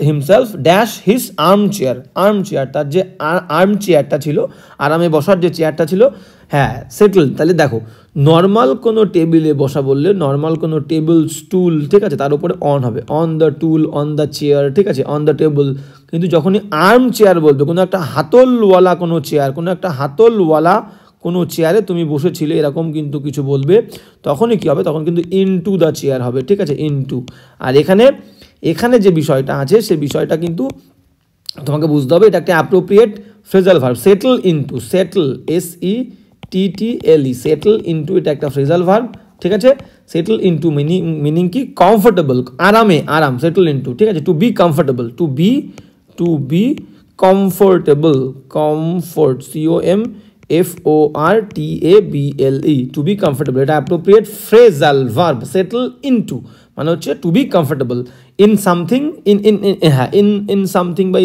himself dash his arm chair, তার যে আর্ম চেয়ারটা ছিল, আরামে বসার যে চেয়ারটা ছিল, হ্যাঁ সেটেল। তাহলে দেখো নর্মাল কোনো টেবিলে বসা বললে, নর্মাল কোনো টেবিল, স্টুল, ঠিক আছে, তার উপরে অন হবে, on the tool, on the chair, ঠিক আছে, অন দ্য টেবিল। কিন্তু যখনই আর্ম চেয়ার বলবে, কোনো একটা হাতলওয়ালা কোনো চেয়ার, কোনো একটা হাতলওয়ালা কোনো চেয়ারে তুমি বসেছিলে এরকম কিন্তু কিছু বলবে, তখনই কী হবে? তখন কিন্তু ইনটু দ্য চেয়ার হবে, ঠিক আছে, ইনটু। আর এখানে যে বিষয়টা আছে সে বিষয়টা কিন্তু তোমাকে বুঝতে হবে, এটা একটা appropriate phrasal verb, settle into, settle, SETTLE, settle into, এটা একটা ফ্রেজাল ভার্ব, ঠিক আছে। সেটেল ইনটু মিনিং কি? কমফোর্টেবল, আরাম, সেটেল ইনটু, ঠিক আছে। To be comfortable, to be comfortable, comfort, COMFORTABLE, to be comfortable, এটা appropriate phrasal verb. Settle into মানে হচ্ছে to be comfortable in something, in something বা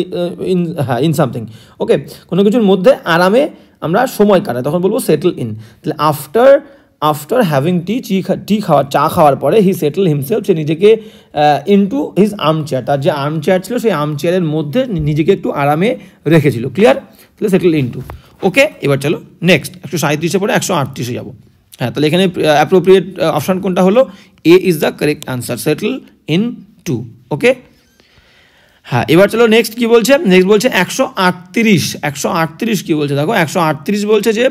ইন সামথিং, ওকে, কোনো কিছুর মধ্যে আরামে আমরা সময় কাটাই, তখন বলবো সেটেল ইন। তাহলে আফটার হ্যাভিং চা খাওয়ার পরে, হি সেটেল হিমসেলফ, সে নিজেকে ইনটু হিজ আর্ম চেয়ার, তার যে আর্ম চেয়ার ছিল সেই আর্ম চেয়ারের মধ্যে নিজেকে একটু আরামে রেখেছিল, ক্লিয়ার। তাহলে সেটেল ইনটু, ওকে। এবার চলো নেক্সট 137 পরে 138 যাবো। হ্যাঁ, তাহলে এখানে অ্যাপ্রোপ্রিয়েট অপশান কোনটা হলো? A is the correct answer, settle in to, okay. হ্যাঁ, এবার চলো নেক্সট কি বলছে। নেক্সট বলছে 138 কি বলছে দেখো, 138 বলছে যে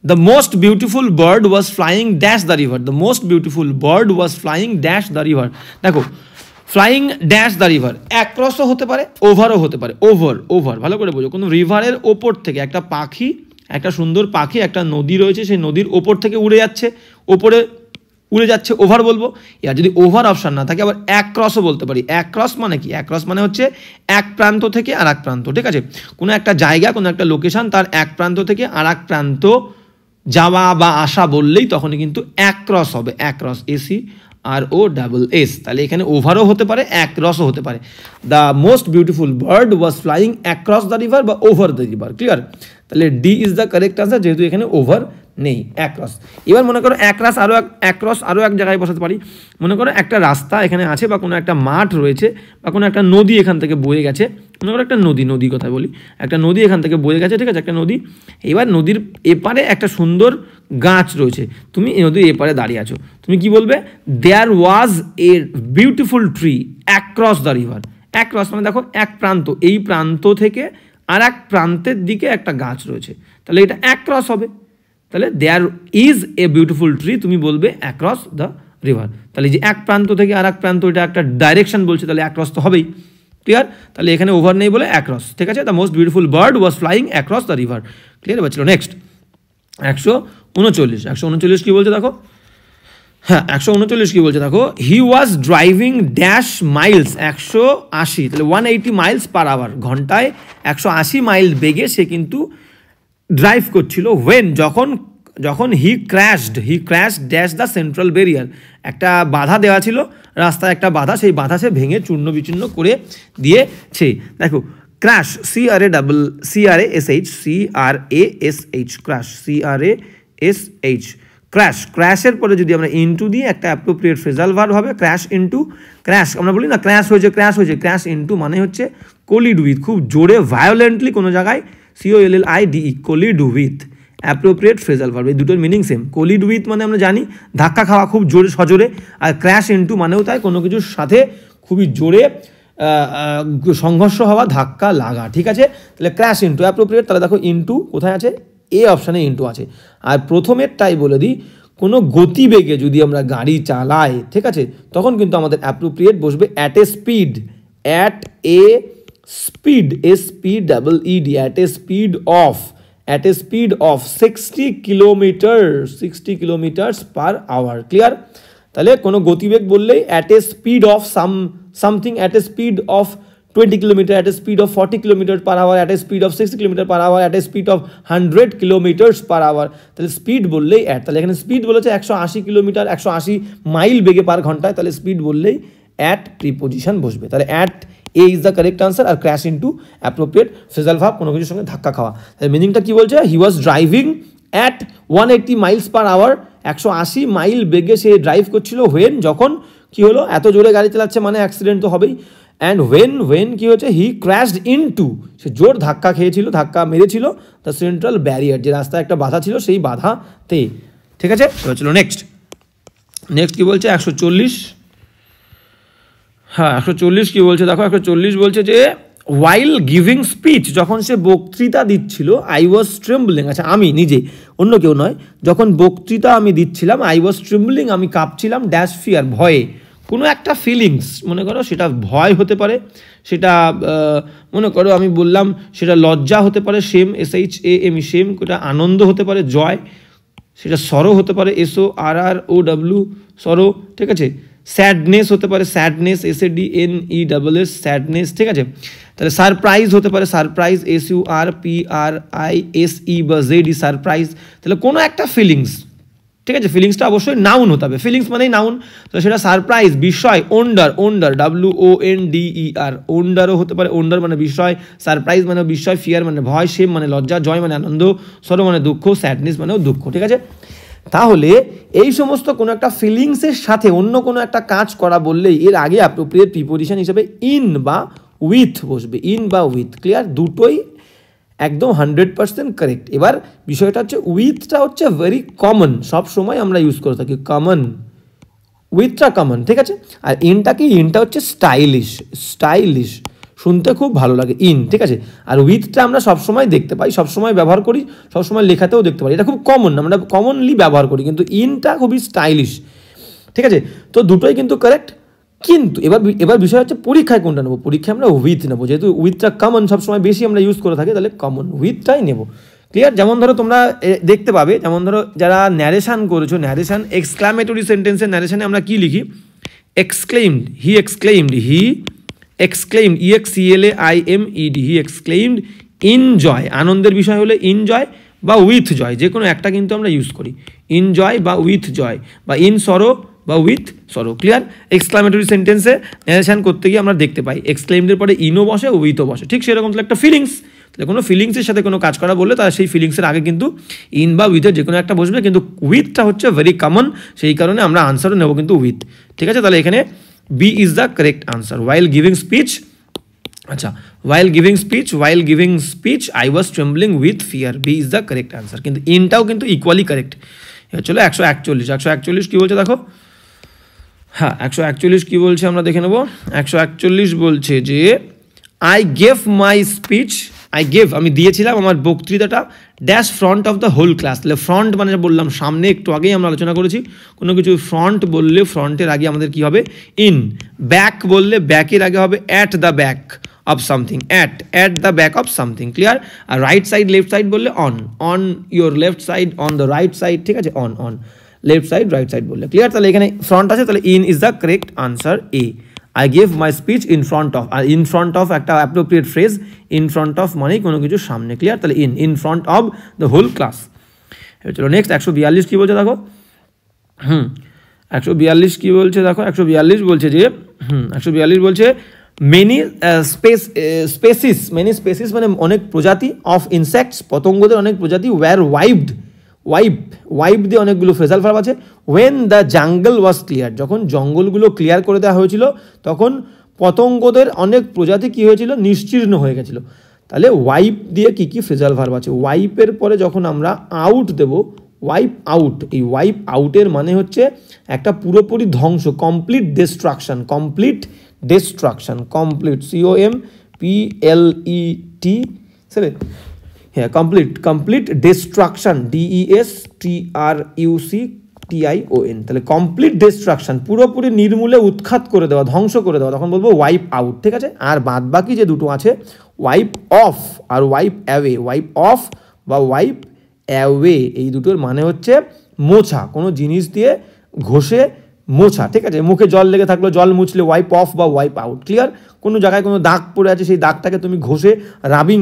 the most beautiful bird was flying dash the river, the most beautiful bird was flying dash the river. দেখো ফ্লাইং ড্যাশ দ্য রিভার, অ্যাক্রসও হতে পারে, ওভারও হতে পারে। ওভার ভালো করে বোঝো, কোনো রিভারের ওপর থেকে একটা পাখি, একটা সুন্দর পাখি, একটা নদী রয়েছে, সেই নদীর ওপর থেকে উড়ে যাচ্ছে, ওপরে উড়ে যাচ্ছে, ওভার বলবো। এবার যদি ওভার অপশান না থাকে আবার অ্যাক্রসও বলতে পারি। অ্যাক্রস মানে কি? অ্যাক্রস মানে হচ্ছে এক প্রান্ত থেকে আর এক প্রান্ত, ঠিক আছে? কোনো একটা জায়গা, কোনো একটা লোকেশান, তার এক প্রান্ত থেকে আর এক প্রান্ত যাওয়া বা আসা বললেই তখনই কিন্তু অ্যাক্রস হবে। Across, ACROSS। তাহলে এখানে ওভারও হতে পারে, অ্যাক্রসও হতে পারে। The most beautiful bird was flying across the river বা ওভার দ্য রিভার। ক্লিয়ার? তাহলে D is the correct answer, যেহেতু এখানে ওভার নেই, অ্যাক্রস। এবার মনে করো অ্যাক্রস আরও এক জায়গায় বসাতে পারি। মনে করো একটা রাস্তা এখানে আছে বা কোনো একটা মাঠ রয়েছে বা কোনো একটা নদী এখান থেকে বয়ে গেছে। মনে করো একটা নদী কথা বলি, একটা নদী এখান থেকে বয়ে গেছে, ঠিক আছে? একটা নদী। এবার নদীর এপারে একটা সুন্দর গাছ রয়েছে, তুমি এই নদীর এপারে দাঁড়িয়ে আছো, তুমি কি বলবে? There was a beautiful tree across the river. Across মানে দেখো এক প্রান্ত, এই প্রান্ত থেকে আর এক প্রান্তের দিকে একটা গাছ রয়েছে, তাহলে এটা অ্যাক্রস হবে। তাহলে there is a beautiful tree, তুমি বলবে অ্যাক্রস দ্য রিভার। তাহলে যে এক প্রান্ত থেকে আর এক প্রান্ত, এটা একটা ডাইরেকশন বলছে, তাহলে অ্যাক্রস তো হবেই। ক্লিয়ার? তাহলে এখানে ওভার নেই বলে অ্যাক্রস, ঠিক আছে? The most beautiful bird was flying across the river. Clear হয়েছিল? নেক্সট 139 কি বলছে দেখো। হ্যাঁ, 139 কি বলছে দেখো। হি ওয়াজ ড্রাইভিং ড্যাশ মাইলস, 180, তাহলে 180 মাইলস পার আওয়ার, ঘন্টায় 180 মাইল বেগে সে কিন্তু ড্রাইভ করছিল। ওয়েন, যখন he crashed dash the central barrier, একটা বাধা দেওয়া ছিল রাস্তায়, একটা বাধা, সেই বাধা সে ভেঙে চূর্ণ বিচূর্ণ করে দিয়েছে। দেখো ক্র্যাশ, CRASH, ক্র্যাশ, ক্র্যাশের পরে যদি আমরা ইনটু দিই, একটা অ্যাপ্রোপ্রিয়েট ফ্রেজাল ভার্ব হবে ক্র্যাশ ইনটু। ক্র্যাশ আমরা বলি না ক্র্যাশ হয়েছে, ক্র্যাশ ইনটু মানে হচ্ছে কোলিড উইথ, খুব জোরে ভায়োলেন্টলি কোনো জায়গায়, COLLIDE, collide with, appropriate phrasal verb. এই দুটোর মিনিং সেম। কোলিড উইথ মানে আমরা জানি ধাক্কা খাওয়া খুব জোরে সজোরে, আর ক্র্যাশ ইনটু মানেও তাই, কোনো কিছুর সাথে খুবই জোরে সংঘর্ষ হওয়া, ধাক্কা লাগা, ঠিক আছে? তাহলে ক্র্যাশ ইনটু অ্যাপ্রোপ্রিয়েট। তাহলে দেখো ইনটু কোথায় আছে? এ অপশানে ইনটু আছে। আর প্রথমেরটাই বলে দিই, কোনো গতিবেগে যদি আমরা গাড়ি চালাই, ঠিক আছে, তখন কিন্তু আমাদের অ্যাপ্রোপ্রিয়েট বসবে at a speed, at a speed of 60 kilometers per hour। Clear? তাহলে কোনো গতিবেগ বললেই at a speed of something, at a speed of 20 kilometer, at a speed of 40 kilometers per hour, at a speed of 60 kilometers per hour, at a speed of 100 kilometers per hour। তাহলে speed বললেই at, তাহলে এখানে speed বলেছে 180 kilometre, 180 mile বেগে পার ঘন্টায়, তাহলে speed বললেই at preposition বসবে। তাহলে at A is the correct answer. আর crash into appropriate phrasal verb, কোনো কিছুর সঙ্গে ধাক্কা খাওয়া। তাহলে মিনিংটা কি বলছে? He was driving at 180 miles per hour, 180 mile বেগে সে ড্রাইভ করছিল। হোয়েন, যখন কি হলো? এত জোরে গাড়ি চালাচ্ছে মানে অ্যাক্সিডেন্ট তো হবেই। অ্যান্ড হোয়েন কি হচ্ছে? হি ক্র্যাশড ইনটু, সে জোর ধাক্কা খেয়েছিল, ধাক্কা মেরেছিল দ্য সেন্ট্রাল ব্যারিয়ার, যে রাস্তায় একটা বাধা ছিল সেই বাধাতে, ঠিক আছে? এবার চলো নেক্সট কি বলছে? 140। হ্যাঁ, 140 কি বলছে দেখো। 140 বলছে যে ওয়াইল গিভিং স্পিচ, যখন সে বক্তৃতা দিচ্ছিল, আই ওয়াজ ট্রেম্বলিং, আচ্ছা আমি নিজে, অন্য কেউ নয়, যখন বক্তৃতা আমি দিচ্ছিলাম, আই ওয়াজ ট্রেম্বলিং, আমি কাঁপছিলাম, ড্যাশ ফিয়ার, ভয়ে, কোনো একটা ফিলিংস, মনে করো সেটা ভয় হতে পারে, সেটা মনে করো আমি বললাম সেটা লজ্জা হতে পারে, SHAME, SHAME, সেটা আনন্দ হতে পারে, জয়, সেটা সরো হতে পারে, SORROW, সরো, ঠিক আছে? স্যাডনেস হতে পারে, স্যাডনেস, SADNESS, স্যাডনেস, ঠিক আছে? তাহলে সারপ্রাইজ হতে পারে, সারপ্রাইজ, SURPRISE বা ZE, সারপ্রাইজ। তাহলে কোনো একটা ফিলিংস, ঠিক আছে? ফিলিংসটা অবশ্যই নাউন হতে হবে, ফিলিংস মানেই নাউন, তো সেটা সারপ্রাইজ, বিস্ময়, ওন্ডার, WONDER, ওন্ডারও হতে পারে, ওন্ডার মানে বিস্ময়, সারপ্রাইজ মানে বিস্ময়, ফিয়ার মানে ভয়, শেম মানে লজ্জা, জয় মানে আনন্দ, সরো মানে দুঃখ, স্যাডনেস মানেও দুঃখ, ঠিক আছে? তাহলে এই সমস্ত কোনো একটা ফিলিংসের সাথে অন্য কোনো একটা কাজ করা বললেই এর আগে অ্যাপ্রোপ্রিয়েট প্রিপোজিশন হিসেবে ইন বা উইথ বসবে, ইন বা উইথ। ক্লিয়ার? দুটোই একদম 100% কারেক্ট। এবার বিষয়টা হচ্ছে উইথটা হচ্ছে ভেরি কমন, সব সময় আমরা ইউজ করে থাকি, কমন, উইথটা কমন, ঠিক আছে? আর ইনটা কি? ইনটা হচ্ছে স্টাইলিশ, শুনতে খুব ভালো লাগে, ইন, ঠিক আছে? আর উইথটা আমরা সবসময় দেখতে পাই, সবসময় ব্যবহার করি, সবসময় লেখাতেও দেখতে পাই, এটা খুব কমন, আমরা কমনলি ব্যবহার করি, কিন্তু ইনটা খুবই স্টাইলিশ, ঠিক আছে? তো দুটোই কিন্তু কারেক্ট। কিন্তু এবার বিষয় হচ্ছে পরীক্ষায় কোনটা নেবো, পরীক্ষায় আমরা উইথ নেবো, যেহেতু উইথটা কমন সবসময় বেশি আমরা ইউজ করে থাকি, তাহলে কমন উইথটাই নেবো। ক্লিয়ার? যেমন ধরো তোমরা দেখতে পাবে, যেমন ধরো যারা ন্যারেশন করেছো, ন্যারেশন এক্সক্লামেটরি সেন্টেন্সের ন্যারেশনে আমরা কি লিখি? Exclaimed, he exclaimed, EXCLAIMED, he exclaimed in joy. আনন্দের বিষয় হলে ইন জয় বা উইথ জয়, যে কোনো একটা কিন্তু আমরা ইউজ করি, ইন জয় বা উইথ জয়, বা ইন সরো বা উইথ সরো। ক্লিয়ার? এক্সক্লামেটরি সেন্টেন্সে ন্যারেশন করতে গিয়ে আমরা দেখতে পাই এক্সক্লেইমডের পরে ইনও বসে, উইথও বসে। ঠিক সেরকম তাহলে একটা ফিলিংস, তাহলে কোনো ফিলিংসের সাথে কোনো কাজ করা বললে তার সেই ফিলিংসের আগে কিন্তু ইন বা উইথের যে কোনো একটা বসবে, কিন্তু উইথটা হচ্ছে ভেরি কমন, সেই কারণে আমরা আনসারও নেব কিন্তু উইথ। ঠিক আছে? তাহলে এখানে B is the correct answer. While giving speech, আচ্ছা, while giving speech I was trembling with fear, B is the correct answer। কিন্তু ইনটাও কিন্তু ইকুয়ালি কারেক্ট। চলো 141 কি বলছে দেখো, হ্যাঁ 141 কি বলছে আমরা দেখে নেব। 141 বলছে যে I gave my speech, আমি দিয়েছিলাম আমার বক্তৃতাটা dash front of the whole class. তাহলে ফ্রন্ট মানে বললাম সামনে, একটু আগেই আমরা আলোচনা করেছি, কোনো কিছু ফ্রন্ট বললে ফ্রন্টের আগে আমাদের কি হবে? ইন। ব্যাক বললে ব্যাকের আগে হবে at the back of something, at the back of something. Clear? আর রাইট সাইড লেফট সাইড বললে on your left side, on the right side. ঠিক আছে? On left side right side বললে। ক্লিয়ার? তাহলে এখানে ফ্রন্ট আছে, তাহলে in is the correct answer, A. I gave my speech in front of, আর in front of একটা appropriate phrase, in front of মানেই কোনো কিছু সামনে। ক্লিয়ার? তাহলে in front of the whole class। চলো নেক্সট 142 কি বলছে দেখো, 142 কি বলছে দেখো, 142 বলছে যে 142 বলছে মেনি স্পেসিস মানে অনেক প্রজাতি, অফ ইনসেক্টস পতঙ্গদের অনেক প্রজাতি, ওয়্যার ওয়াইপ দিয়ে অনেকগুলো ফ্রেজাল ভার্ব আছে। When the jungle was clear, যখন জঙ্গলগুলো ক্লিয়ার করে দেওয়া হয়েছিল তখন পতঙ্গদের অনেক প্রজাতি কি হয়েছিল? নিশ্চিহ্ন হয়ে গেছিলো। তাহলে ওয়াইপ দিয়ে কি কি ফ্রেজাল ভার্ব আছে? ওয়াইপের পরে যখন আমরা আউট দেব, ওয়াইপ আউট, এই ওয়াইপ আউটের মানে হচ্ছে একটা পুরোপুরি ধ্বংস, কমপ্লিট ডিস্ট্রাকশন, কমপ্লিট COMPLET, হ্যাঁ কমপ্লিট ডিস্ট্রাকশন, DESTRUCTION। তাহলে কমপ্লিট ডিস্ট্রাকশন, পুরোপুরি নির্মূলে উৎখাত করে দেওয়া, ধ্বংস করে দেওয়া, তখন বলবো ওয়াইপ আউট। ঠিক আছে? আর বাদ বাকি যে দুটো আছে, ওয়াইপ অফ আর ওয়াইপ অ্যাওয়ে, ওয়াইপ অফ বা ওয়াইপ অ্যাওয়ে, এই দুটোর মানে হচ্ছে মোছা, কোনো জিনিস দিয়ে ঘষে মোছা। ঠিক আছে? মুখে জল লেগে থাকলো, জল মুছলে ওয়াইপ অফ বা ওয়াইপ আউট। ক্লিয়ার? কোনো জায়গায় কোনো দাগ পড়ে আছে, সেই দাগটাকে তুমি ঘষে রাবিং,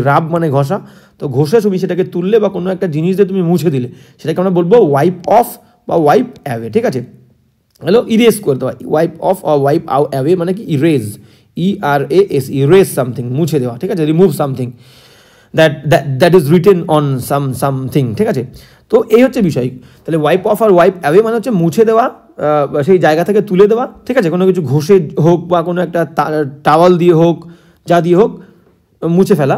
রাব মানে ঘষা, তো ঘষে তুমি সেটাকে তুললে বা কোনো একটা জিনিস দিয়ে তুমি মুছে দিলে, সেটাকে আমরা বলবো ওয়াইপ অফ বা ওয়াইপ অ্যাওয়ে। ঠিক আছে? হ্যালো, ইরেজ করে দেওয়া, ওয়াইপ অফ আর ওয়াইপ অ্যাওয়ে মানে কি? ইরেজ, ERAS, ইরেজ সামথিং, মুছে দেওয়া। ঠিক আছে? Remove something that is written on something. ঠিক আছে? তো এই হচ্ছে বিষয়। তাহলে ওয়াইপ অফ আর ওয়াইপ অ্যাওয়ে মানে হচ্ছে মুছে দেওয়া, সেই জায়গা থেকে তুলে দেওয়া। ঠিক আছে? কোনো কিছু ঘষে হোক বা কোনো একটা টাওয়াল দিয়ে হোক, যা দিয়ে হোক মুছে ফেলা।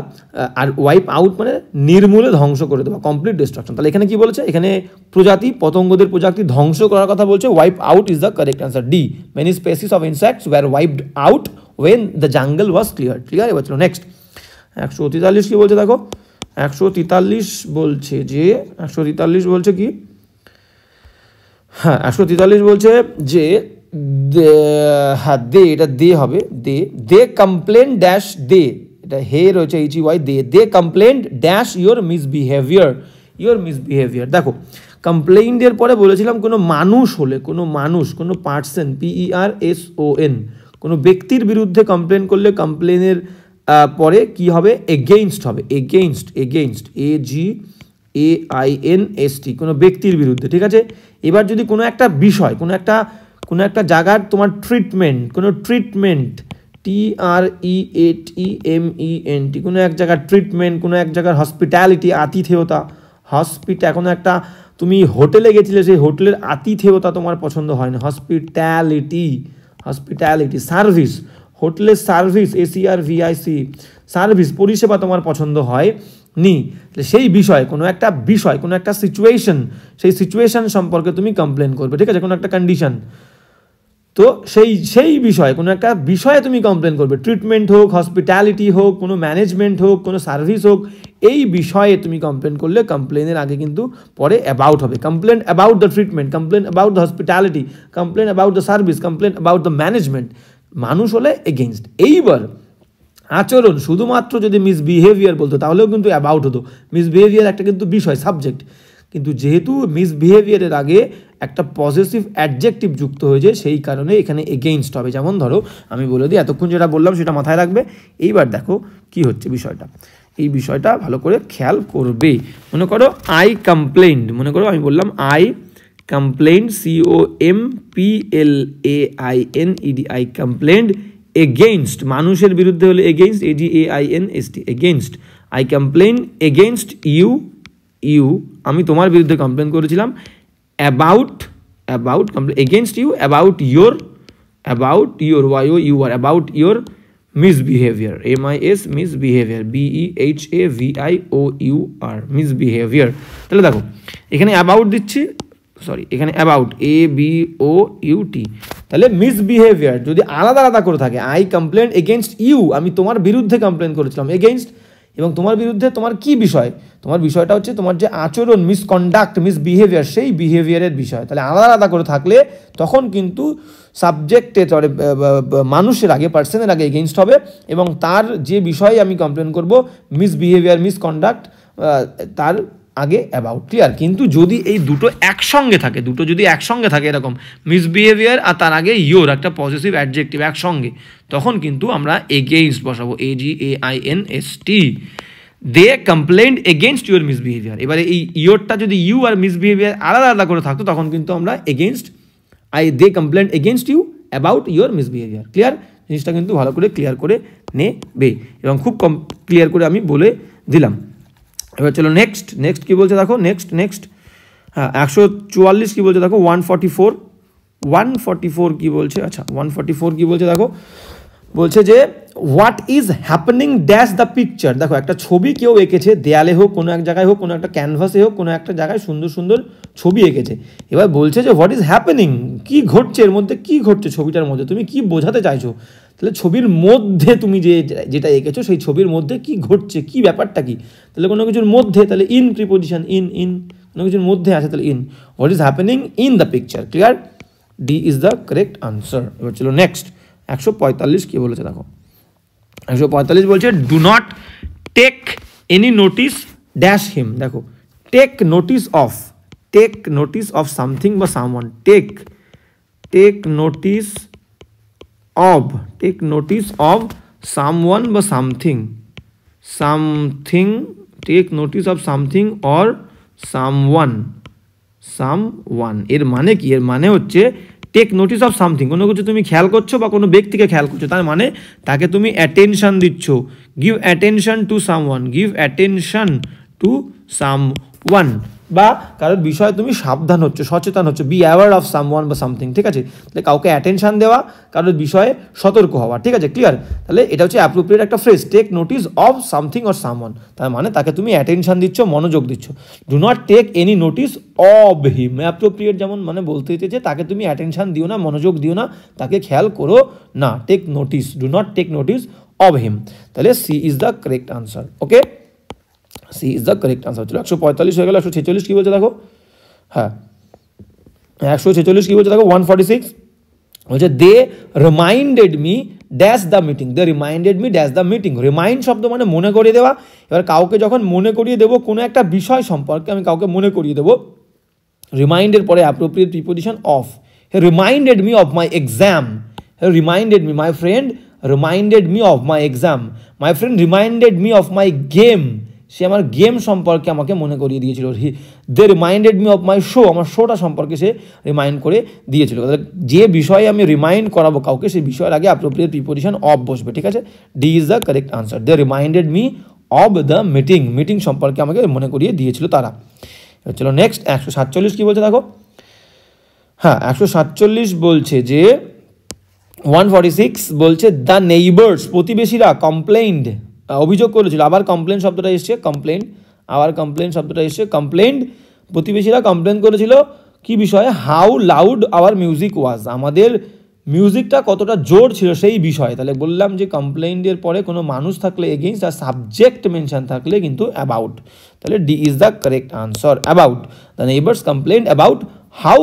আর ওয়াইপ আউট মানে নির্মূলে ধ্বংস করে দেওয়া, কমপ্লিট ডিস্ট্রাকশন। তাহলে এখানে কি বলেছে? এখানে প্রজাতি, পতঙ্গদের প্রজাতি ধ্বংস করার কথা বলছে। Wipe out is the correct answer, D. Many species of insects were wiped out when the jungle was clear. Clear? এবার চলো নেক্সট 143 কি বলছে দেখো, 143 বলছে যে 143 বলছে কি, হ্যাঁ 143 বলছে যে হ্যাঁ এটা দে হবে, দে কমপ্লেন ড্যাশ, দে এটা হে রয়েছে HEY, they complain dash your misbehaviour. দেখো কমপ্লেইন্টের পরে বলেছিলাম কোনো মানুষ হলে, কোনো পার্সন, PERSON, কোনো ব্যক্তির বিরুদ্ধে কমপ্লেন করলে কমপ্লেনের পরে কি হবে? এগেইনস্ট হবে, এগেইনস্ট AGAINST, কোনো ব্যক্তির বিরুদ্ধে। ঠিক আছে? এবার যদি কোনো একটা বিষয়, কোনো একটা জায়গার তোমার ট্রিটমেন্ট TREATMENT, কোনো এক জায়গার ট্রিটমেন্ট, কোনো এক জায়গার হসপিটালিটি, আতিথেয়তা, কোনো একটা তুমি হোটেলে গেছিলে, সেই হোটেলের আতিথেয়তা তোমার পছন্দ হয় না, হসপিটালিটি, সার্ভিস, হোটেলের সার্ভিস, SERVIC, সার্ভিস, পরিষেবা তোমার পছন্দ হয় নি, সেই বিষয়, কোনো একটা সিচুয়েশন, সেই সিচুয়েশন সম্পর্কে তুমি কমপ্লেন করবে। ঠিক আছে? কোনো একটা কন্ডিশন, তো সেই বিষয়ে, কোনো একটা বিষয়ে তুমি কমপ্লেন করবে, ট্রিটমেন্ট হোক, হসপিটালিটি হোক, কোনো ম্যানেজমেন্ট হোক, কোনো সার্ভিস হোক, এই বিষয়ে তুমি কমপ্লেন করলে কমপ্লেনের আগে কিন্তু পরে অ্যাবাউট হবে। Complain about the treatment, complain about the hospitality, complain about the service, complain about the management, মানুষ হলে এগেইনস্ট। এইবার আচরণ শুধুমাত্র যদি মিসবিহেভিয়ার বলতো তাহলেও কিন্তু অ্যাবাউট হতো। মিসবিহেভিয়ার একটা কিন্তু বিষয়, সাবজেক্ট, কিন্তু যেহেতু মিসবিহেভিয়ারের আগে একটা পজিটিভ অ্যাডজেক্টিভ যুক্ত হয়েছে সেই কারণে এখানে এগেইনস্ট হবে। যেমন ধরো আমি বলে দিই, এতক্ষণ যেটা বললাম সেটা মাথায় রাখবে। এইবার দেখো কি হচ্ছে বিষয়টা, এই বিষয়টা ভালো করে খেয়াল করবে। মনে করো আই কমপ্লেইন্ড, মনে করো আমি বললাম I complained, COMPLAINED, I complained against, মানুষের বিরুদ্ধে হলে against, AGAINST, against. I complain against you, আমি তোমার বিরুদ্ধে কমপ্লেন করেছিলাম। About complain against you, about your about your misbehaviour, MIS misbehaviour, BEHAVIOUR, misbehaviour. তাহলে দেখো এখানে অ্যাবাউট দিচ্ছি, এখানে অ্যাবাউট ABOUT। তাহলে মিসবিহেভিয়ার যদি আলাদা আলাদা করে থাকে, আই কমপ্লেন এগেইনস্ট ইউ, আমি তোমার বিরুদ্ধে কমপ্লেন করেছিলাম, এগেইনস্ট, এবং তোমার বিরুদ্ধে তোমার কি বিষয়, তোমার বিষয়টা হচ্ছে তোমার যে আচরণ, মিসকন্ডাক্ট, মিসবিহেভিয়ার, সেই বিহেভিয়ারের বিষয়। তাহলে আলাদা আলাদা করে থাকলে তখন কিন্তু সাবজেক্টে মানুষের আগে, পার্সনের আগে এগেইনস্ট হবে, এবং তার যে বিষয়ে আমি কমপ্লেন করব, মিসবিহেভিয়ার, মিসকন্ডাক্ট, তার আগে অ্যাবাউট। ক্লিয়ার? কিন্তু যদি এই দুটো একসঙ্গে থাকে, এরকম মিসবিহেভিয়ার আর তার আগে ইয়োর একটা পজিটিভ অ্যাডজেক্টিভ একসঙ্গে, তখন কিন্তু আমরা এগেইনস্ট বসাবো, AGAINST। They complained against your misbehaviour. এবারে এই ইয়োরটা যদি ইউ আর মিসবিহেভিয়ার আলাদা আলাদা করে থাকতো তখন কিন্তু আমরা against, they complained against you about your misbehaviour. Clear? জিনিসটা কিন্তু ভালো করে ক্লিয়ার করে নেবে, এবং খুব ক্লিয়ার করে আমি বলে দিলাম। এবার চলো নেক্সট কী বলছে দেখো, নেক্সট হ্যাঁ 144 কী বলছে দেখো, 144 কী বলছে, আচ্ছা 144 কী বলছে দেখো, বলছে যে what is happening dash the picture. দেখো একটা ছবি কেউ এঁকেছে, দেয়ালে হোক, কোনো এক জায়গায় হোক, কোনো একটা ক্যানভাসে হোক, কোনো একটা জায়গায় সুন্দর সুন্দর ছবি এঁকেছে। এবার বলছে যে হোয়াট ইজ হ্যাপেনিং, কী ঘটছে এর মধ্যে, কী ঘটছে ছবিটার মধ্যে, তুমি কি বোঝাতে চাইছো। তাহলে ছবির মধ্যে তুমি যেটা এঁকেছো সেই ছবির মধ্যে কি ঘটছে, কি ব্যাপারটা কি, তাহলে কোনো কিছুর মধ্যে, তাহলে ইন প্রিপোজিশন, ইন কোনো কিছুর মধ্যে আছে, তাহলে in. What is happening in the picture. Clear? D is the correct answer. এবার চলো নেক্সট 145 কী বলেছে দেখো, 145 বলছে do not take any notice dash him. দেখো টেক নোটিস অফ সামথিং বা someone, take notice of someone বা something, take notice of something or someone. এর মানে কি? এর মানে হচ্ছে টেক নোটিস অফ সামথিং, কোনো কিছু তুমি খেয়াল করছো বা কোনো ব্যক্তিকে খেয়াল করছো, তার মানে তাকে তুমি অ্যাটেনশন দিচ্ছ। গিভ অ্যাটেনশন টু সামওয়ান, বা কারোর বিষয়ে তুমি সাবধান হচ্ছ, সচেতন হচ্ছ, বি অ্যাওয়ার অফ সামওয়ান বা সামথিং। ঠিক আছে? তাহলে কাউকে অ্যাটেনশন দেওয়া, কারোর বিষয়ে সতর্ক হওয়া। ঠিক আছে? ক্লিয়ার? তাহলে এটা হচ্ছে অ্যাপ্রোপ্রিয়েট একটা phrase, take notice of something or someone, তার মানে তাকে তুমি অ্যাটেনশন দিচ্ছ, মনোযোগ দিচ্ছ। Do not take any notice of him, appropriate যেমন মানে বলতে চেয়েছে তাকে তুমি অ্যাটেনশন দিও না, মনোযোগ দিও না, তাকে খেয়াল করো না। Take notice, do not take notice of him. তাহলে C is the correct answer. Okay, C is the correct answer. চলো 145 হয়ে গেল। 146 কী বলছে দেখো, হ্যাঁ 146 কী বলছে দেখো, 146 বলছে they reminded me dash the meeting, remind শব্দ মানে মনে করিয়ে দেওয়া। এবার কাউকে যখন মনে করিয়ে দেবো কোনো একটা বিষয় সম্পর্কে, আমি কাউকে মনে করিয়ে দেবো, রিমাইন্ডের পরে appropriate preposition of. He reminded me of my exam, my friend reminded me of my exam, my friend reminded me of my game, সে আমার গেম সম্পর্কে আমাকে মনে করিয়ে দিয়েছিল। They reminded me of my show, আমার শোটা সম্পর্কে সে রিমাইন্ড করে দিয়েছিল। যে বিষয়ে আমি রিমাইন্ড করাবো কাউকে, সেই বিষয়ের আগে অ্যাপ্রোপ্রিয়েট প্রিপোজিশন অফ বসবে। ঠিক আছে? D is the correct answer. They reminded me of the meeting সম্পর্কে আমাকে মনে করিয়ে দিয়েছিল তারা। চলো নেক্সট 147 কী বলছে দেখো, হ্যাঁ 147 বলছে যে 146 বলছে দ্য নেইবার্স, প্রতিবেশীরা কমপ্লেইন্ড, অভিযোগ করেছিল। আবার কমপ্লেন শব্দটা এসছে, কমপ্লেইন্ড, প্রতিবেশীরা কমপ্লেন করেছিল কি বিষয়ে, হাউ লাউড আওয়ার মিউজিক ওয়াজ, আমাদের মিউজিকটা কতটা জোর ছিল সেই বিষয়ে। তাহলে বললাম যে কমপ্লেইন্টের পরে কোনো মানুষ থাকলে এগেইনস্ট, আর সাবজেক্ট মেনশন থাকলে কিন্তু অ্যাবাউট। তাহলে D is the correct answer, about. The neighbours complain about how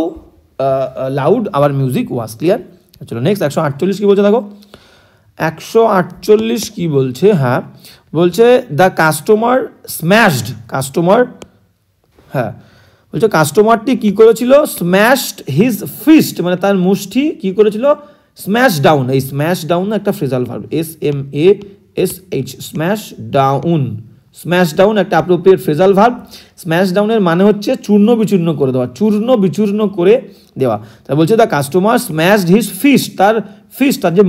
loud our music was. Clear? চলো নেক্সট 148 কি বলছে দেখো। 148 কি বলছে, হ্যাঁ বলছে দ্য কাস্টমার স্ম্যাশড, কাস্টমার, হ্যাঁ বলছে কাস্টমারটি কি করেছিল, স্ম্যাশড হিজ ফিস্ট, মানে তার মুষ্টি কি করেছিল, স্ম্যাশ ডাউন। এই স্ম্যাশ ডাউন একটা phrasal verb, SMASH, smash down. Smash down একটা অ্যাপ্রোপ্রিয়েট ফ্রেজাল ভার্ব। স্ম্যাশ ডাউনের মানে হচ্ছে চূর্ণ বিচূর্ণ করে দেওয়া, চূর্ণ বিচূর্ণ করে দেওয়া। তা বলছে the customer smashed his fist, তার ফিস্ট, তার যে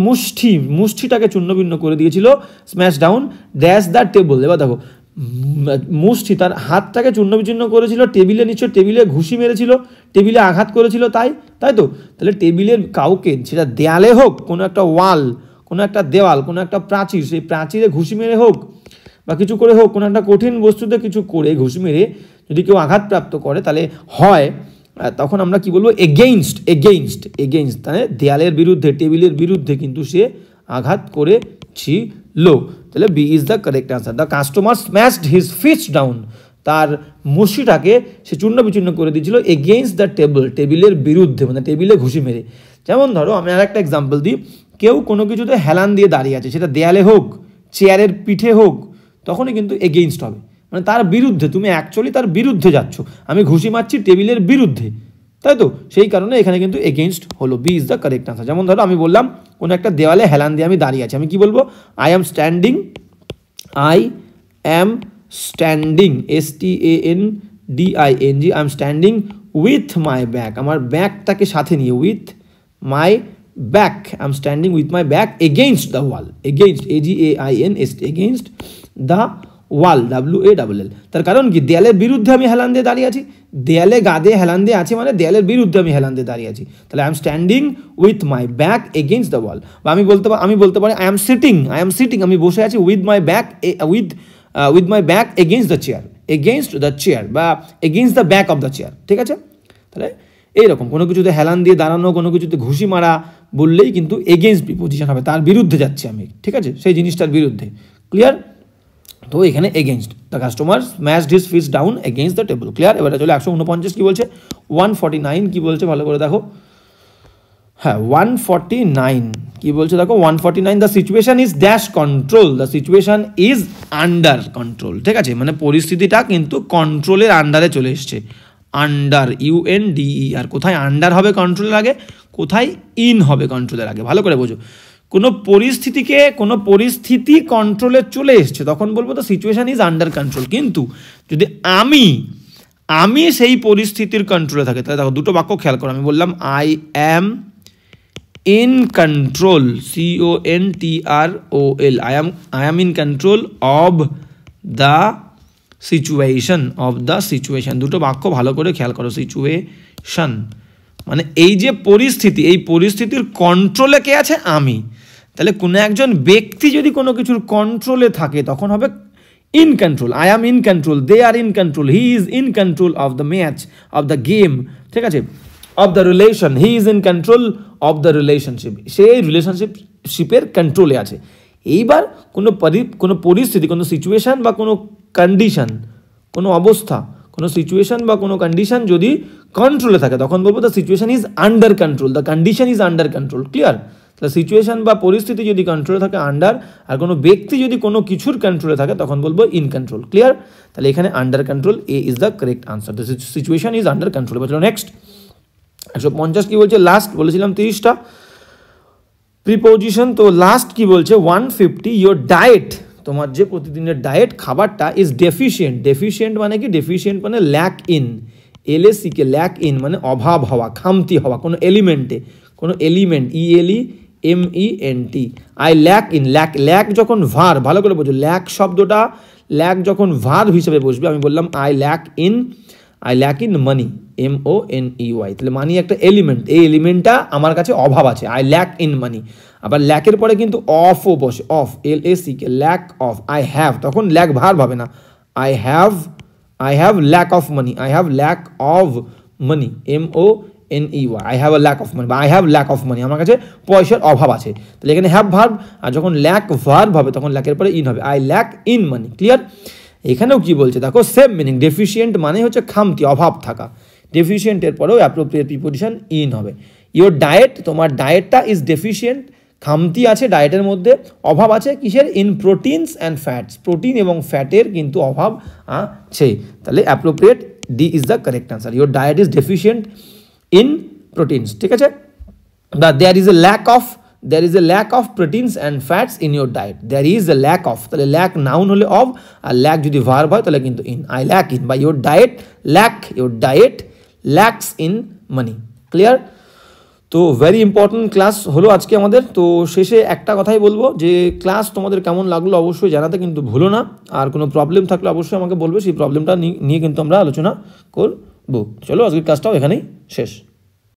মুষ্টিটাকে চূর্ণ বিচূর্ণ করে দিয়েছিল, smash down dash the table. এবার দেখো মুষ্টি, তার হাতটাকে চূর্ণ বিচূর্ণ করেছিল, টেবিলে নিশ্চয় টেবিলে ঘুষি মেরেছিল, টেবিলে আঘাত করেছিল, তাই তো। তাহলে টেবিলের কাউকে, সেটা দেয়ালে হোক, কোনো একটা ওয়াল, কোনো একটা দেওয়াল, কোনো একটা প্রাচীর, সেই প্রাচীরে ঘুষি মেরে হোক বা কিছু করে হোক, কোনো একটা কঠিন বস্তুতে কিছু করে ঘুষি মেরে যদি কেউ আঘাতপ্রাপ্ত করে তাহলে হয়, তখন আমরা কি বলবো, এগেইনস্ট। তাহলে দেয়ালের বিরুদ্ধে, টেবিলের বিরুদ্ধে কিন্তু সে আঘাত করেছিল। তাহলে B is the correct answer. The customer smashed his fist down, তার মুষ্টিটাকে সে চূর্ণ বিচূর্ণ করে দিয়েছিল এগেইনস্ট দ্য টেবল, টেবিলের বিরুদ্ধে, মানে টেবিলে ঘুষি মেরে। যেমন ধরো আমি আর একটা এক্সাম্পল দিই, কেউ কোনো কিছুতে হেলান দিয়ে দাঁড়িয়ে আছে, সেটা দেয়ালে হোক, চেয়ারের পিঠে হোক, তখনই কিন্তু এগেইনস্ট হবে, মানে তার বিরুদ্ধে, তুমি অ্যাকচুয়ালি তার বিরুদ্ধে যাচ্ছ, আমি ঘুষি মারছি টেবিলের বিরুদ্ধে, তাই তো, সেই কারণে এখানে কিন্তু এগেইনস্ট হলো। B is the correct answer. যেমন ধরো আমি বললাম কোনো একটা দেওয়ালে হেলান দিয়ে আমি দাঁড়িয়ে আছি, আমি কি বলবো, I am standing, STANDING, I am standing with my back, আমার ব্যাকটাকে সাথে নিয়ে, with my back, I am standing with my back against the wall, against AGAINST, against the wall, WALL। তার কারণ কি, দেয়ালের বিরুদ্ধে আমি হেলান দিয়ে দাঁড়িয়ে আছি, দেয়ালে গাদে হেলান দিয়ে আছি মানে দেয়ালের বিরুদ্ধে আমি হেলান দিয়ে দাঁড়িয়ে আছি, তাহলে I am standing with my back against the wall. বা আমি বলতে পারি আই এম সিটিং, আমি বসে আছি with my back, with my back against the chair, বা against the back of the chair. ঠিক আছে? তাহলে এইরকম কোনো কিছুতে হেলান দিয়ে দাঁড়ানো, কোনো কিছুতে ঘুষি মারা বললেই কিন্তু এগেইনস্ট প্রিপোজিশন হবে, তার বিরুদ্ধে যাচ্ছি আমি। ঠিক আছে? সেই জিনিসটার বিরুদ্ধে। ক্লিয়ার? তো এখানে against, the customer smashed his fist down against the table. Clear? এবারে চলে 149 কি বলছে, 149 কি বলছে ভালো করে দেখো। হ্যাঁ 149 কি বলছে দেখো, 149 the situation is dash control, the situation is under control. ঠিক আছে? মানে পরিস্থিতিটা কিন্তু কন্ট্রোলের আন্ডারে চলে এসছে, আন্ডার, UNDER। কোথায় আন্ডার হবে কন্ট্রোলের আগে, কোথায় ইন হবে কন্ট্রোলের আগে, ভালো করে বোঝো। কোনো পরিস্থিতি কন্ট্রোলে চলে এসছে তখন বলবো তো সিচুয়েশন ইজ আন্ডার কন্ট্রোল। কিন্তু যদি আমি সেই পরিস্থিতির কন্ট্রোলে থাকে, তাহলে দেখো দুটো বাক্য খেয়াল করো, আমি বললাম I am in control, CONTROL, I am in control of the situation, দুটো বাক্য ভালো করে খেয়াল করো। সিচুয়েশন মানে এই যে পরিস্থিতি, এই পরিস্থিতির কন্ট্রোলে কে আছে, আমি। তাহলে কোনো একজন ব্যক্তি যদি কোনো কিছুর কন্ট্রোলে থাকে তখন হবে in control, I am in control, they are in control, he is in control of the match, of the game. ঠিক আছে? Of the relation, he is in control of the relationship, সেই রিলেশনশিপের কন্ট্রোলে আছে। এইবার কোনো পরিস্থিতি, কোনো সিচুয়েশান বা কোনো কন্ডিশন, কোনো অবস্থা, কোনো সিচুয়েশান বা কোনো কন্ডিশন যদি কন্ট্রোলে থাকে তখন বলবো the situation is under control, the condition is under control. Clear? তাহলে সিচুয়েশান বা পরিস্থিতি যদি কন্ট্রোলে থাকে আন্ডার, আর কোনো ব্যক্তি যদি কোনো কিছুর কন্ট্রোলে থাকে তখন বলবো ইন কন্ট্রোল। ক্লিয়ার? তাহলে এখানে under control, A is the correct answer, the situation is under control. এবার চলো নেক্সট 150 কি বলছে, লাস্ট বলেছিলাম 30টা প্রিপোজিশন, তো লাস্ট কি বলছে 150, ইয়োর ডায়েট, তোমার যে প্রতিদিনের ডায়েট খাবারটা ইজ ডেফিশিয়েন্ট মানে কি, ডেফিশিয়েন্ট মানে lack in, LACK, lack in মানে অভাব হওয়া, খামতি হওয়া, কোনো এলিমেন্টে, কোনো element, ELEMENT, I lack in, lack যখন ভার, ভালো করে বোঝো, ল্যাক শব্দটা ল্যাক যখন ভার হিসেবে বসবে, আমি বললাম I lack in money, MONEY। তাহলে মানি একটা এলিমেন্ট, এই এলিমেন্টটা আমার কাছে অভাব আছে, আই ল্যাক ইন মানি। আবার ল্যাকের পরে কিন্তু অফও বসে, of, LACK, lack of, I have, তখন ল্যাক ভার হবে না, I have lack of money, I have lack of money, NEY, I have a lack of money বা I have lack of money, আমার কাছে পয়সার অভাব আছে। তাহলে এখানে হ্যাভ ভার্ব, আর যখন ল্যাক ভার্ব হবে তখন ল্যাকের পরে ইন হবে, I lack in money. Clear? এখানেও কি বলছে দেখো, সেম মিনিং। ডেফিসিয়েন্ট মানে হচ্ছে খামতি, অভাব থাকা। ডেফিসিয়েন্টের পরেও অ্যাপ্রোপ্রিয়েট প্রিপোজিশন ইন হবে। ইওর ডায়েট, তোমার ডায়েটটা ইজ ডেফিসিয়েন্ট, খামতি আছে ডায়েটের মধ্যে, অভাব আছে কিসের? In proteins and fats, protein এবং ফ্যাটের কিন্তু অভাব আছে। তাহলে appropriate D is the correct answer. Your diet is deficient in proteins, ঠিক আছে? There is a lack of proteins and fats in your diet. There is a lack of, তাহলে lack noun হলে অফ, আর lack যদি verb হয় তাহলে কিন্তু in. I lack in, বা your diet lacks in money. Clear? তো very important class হলো আজকে আমাদের। তো শেষে একটা কথাই বলবো যে ক্লাস তোমাদের কেমন লাগলো অবশ্যই জানাতে কিন্তু ভুলো না, আর কোনো প্রবলেম থাকলে অবশ্যই আমাকে বলবে, সেই প্রবলেমটা নিয়ে কিন্তু আমরা আলোচনা করবো। চলো আজকের ক্লাসটাও এখানেই শেষ।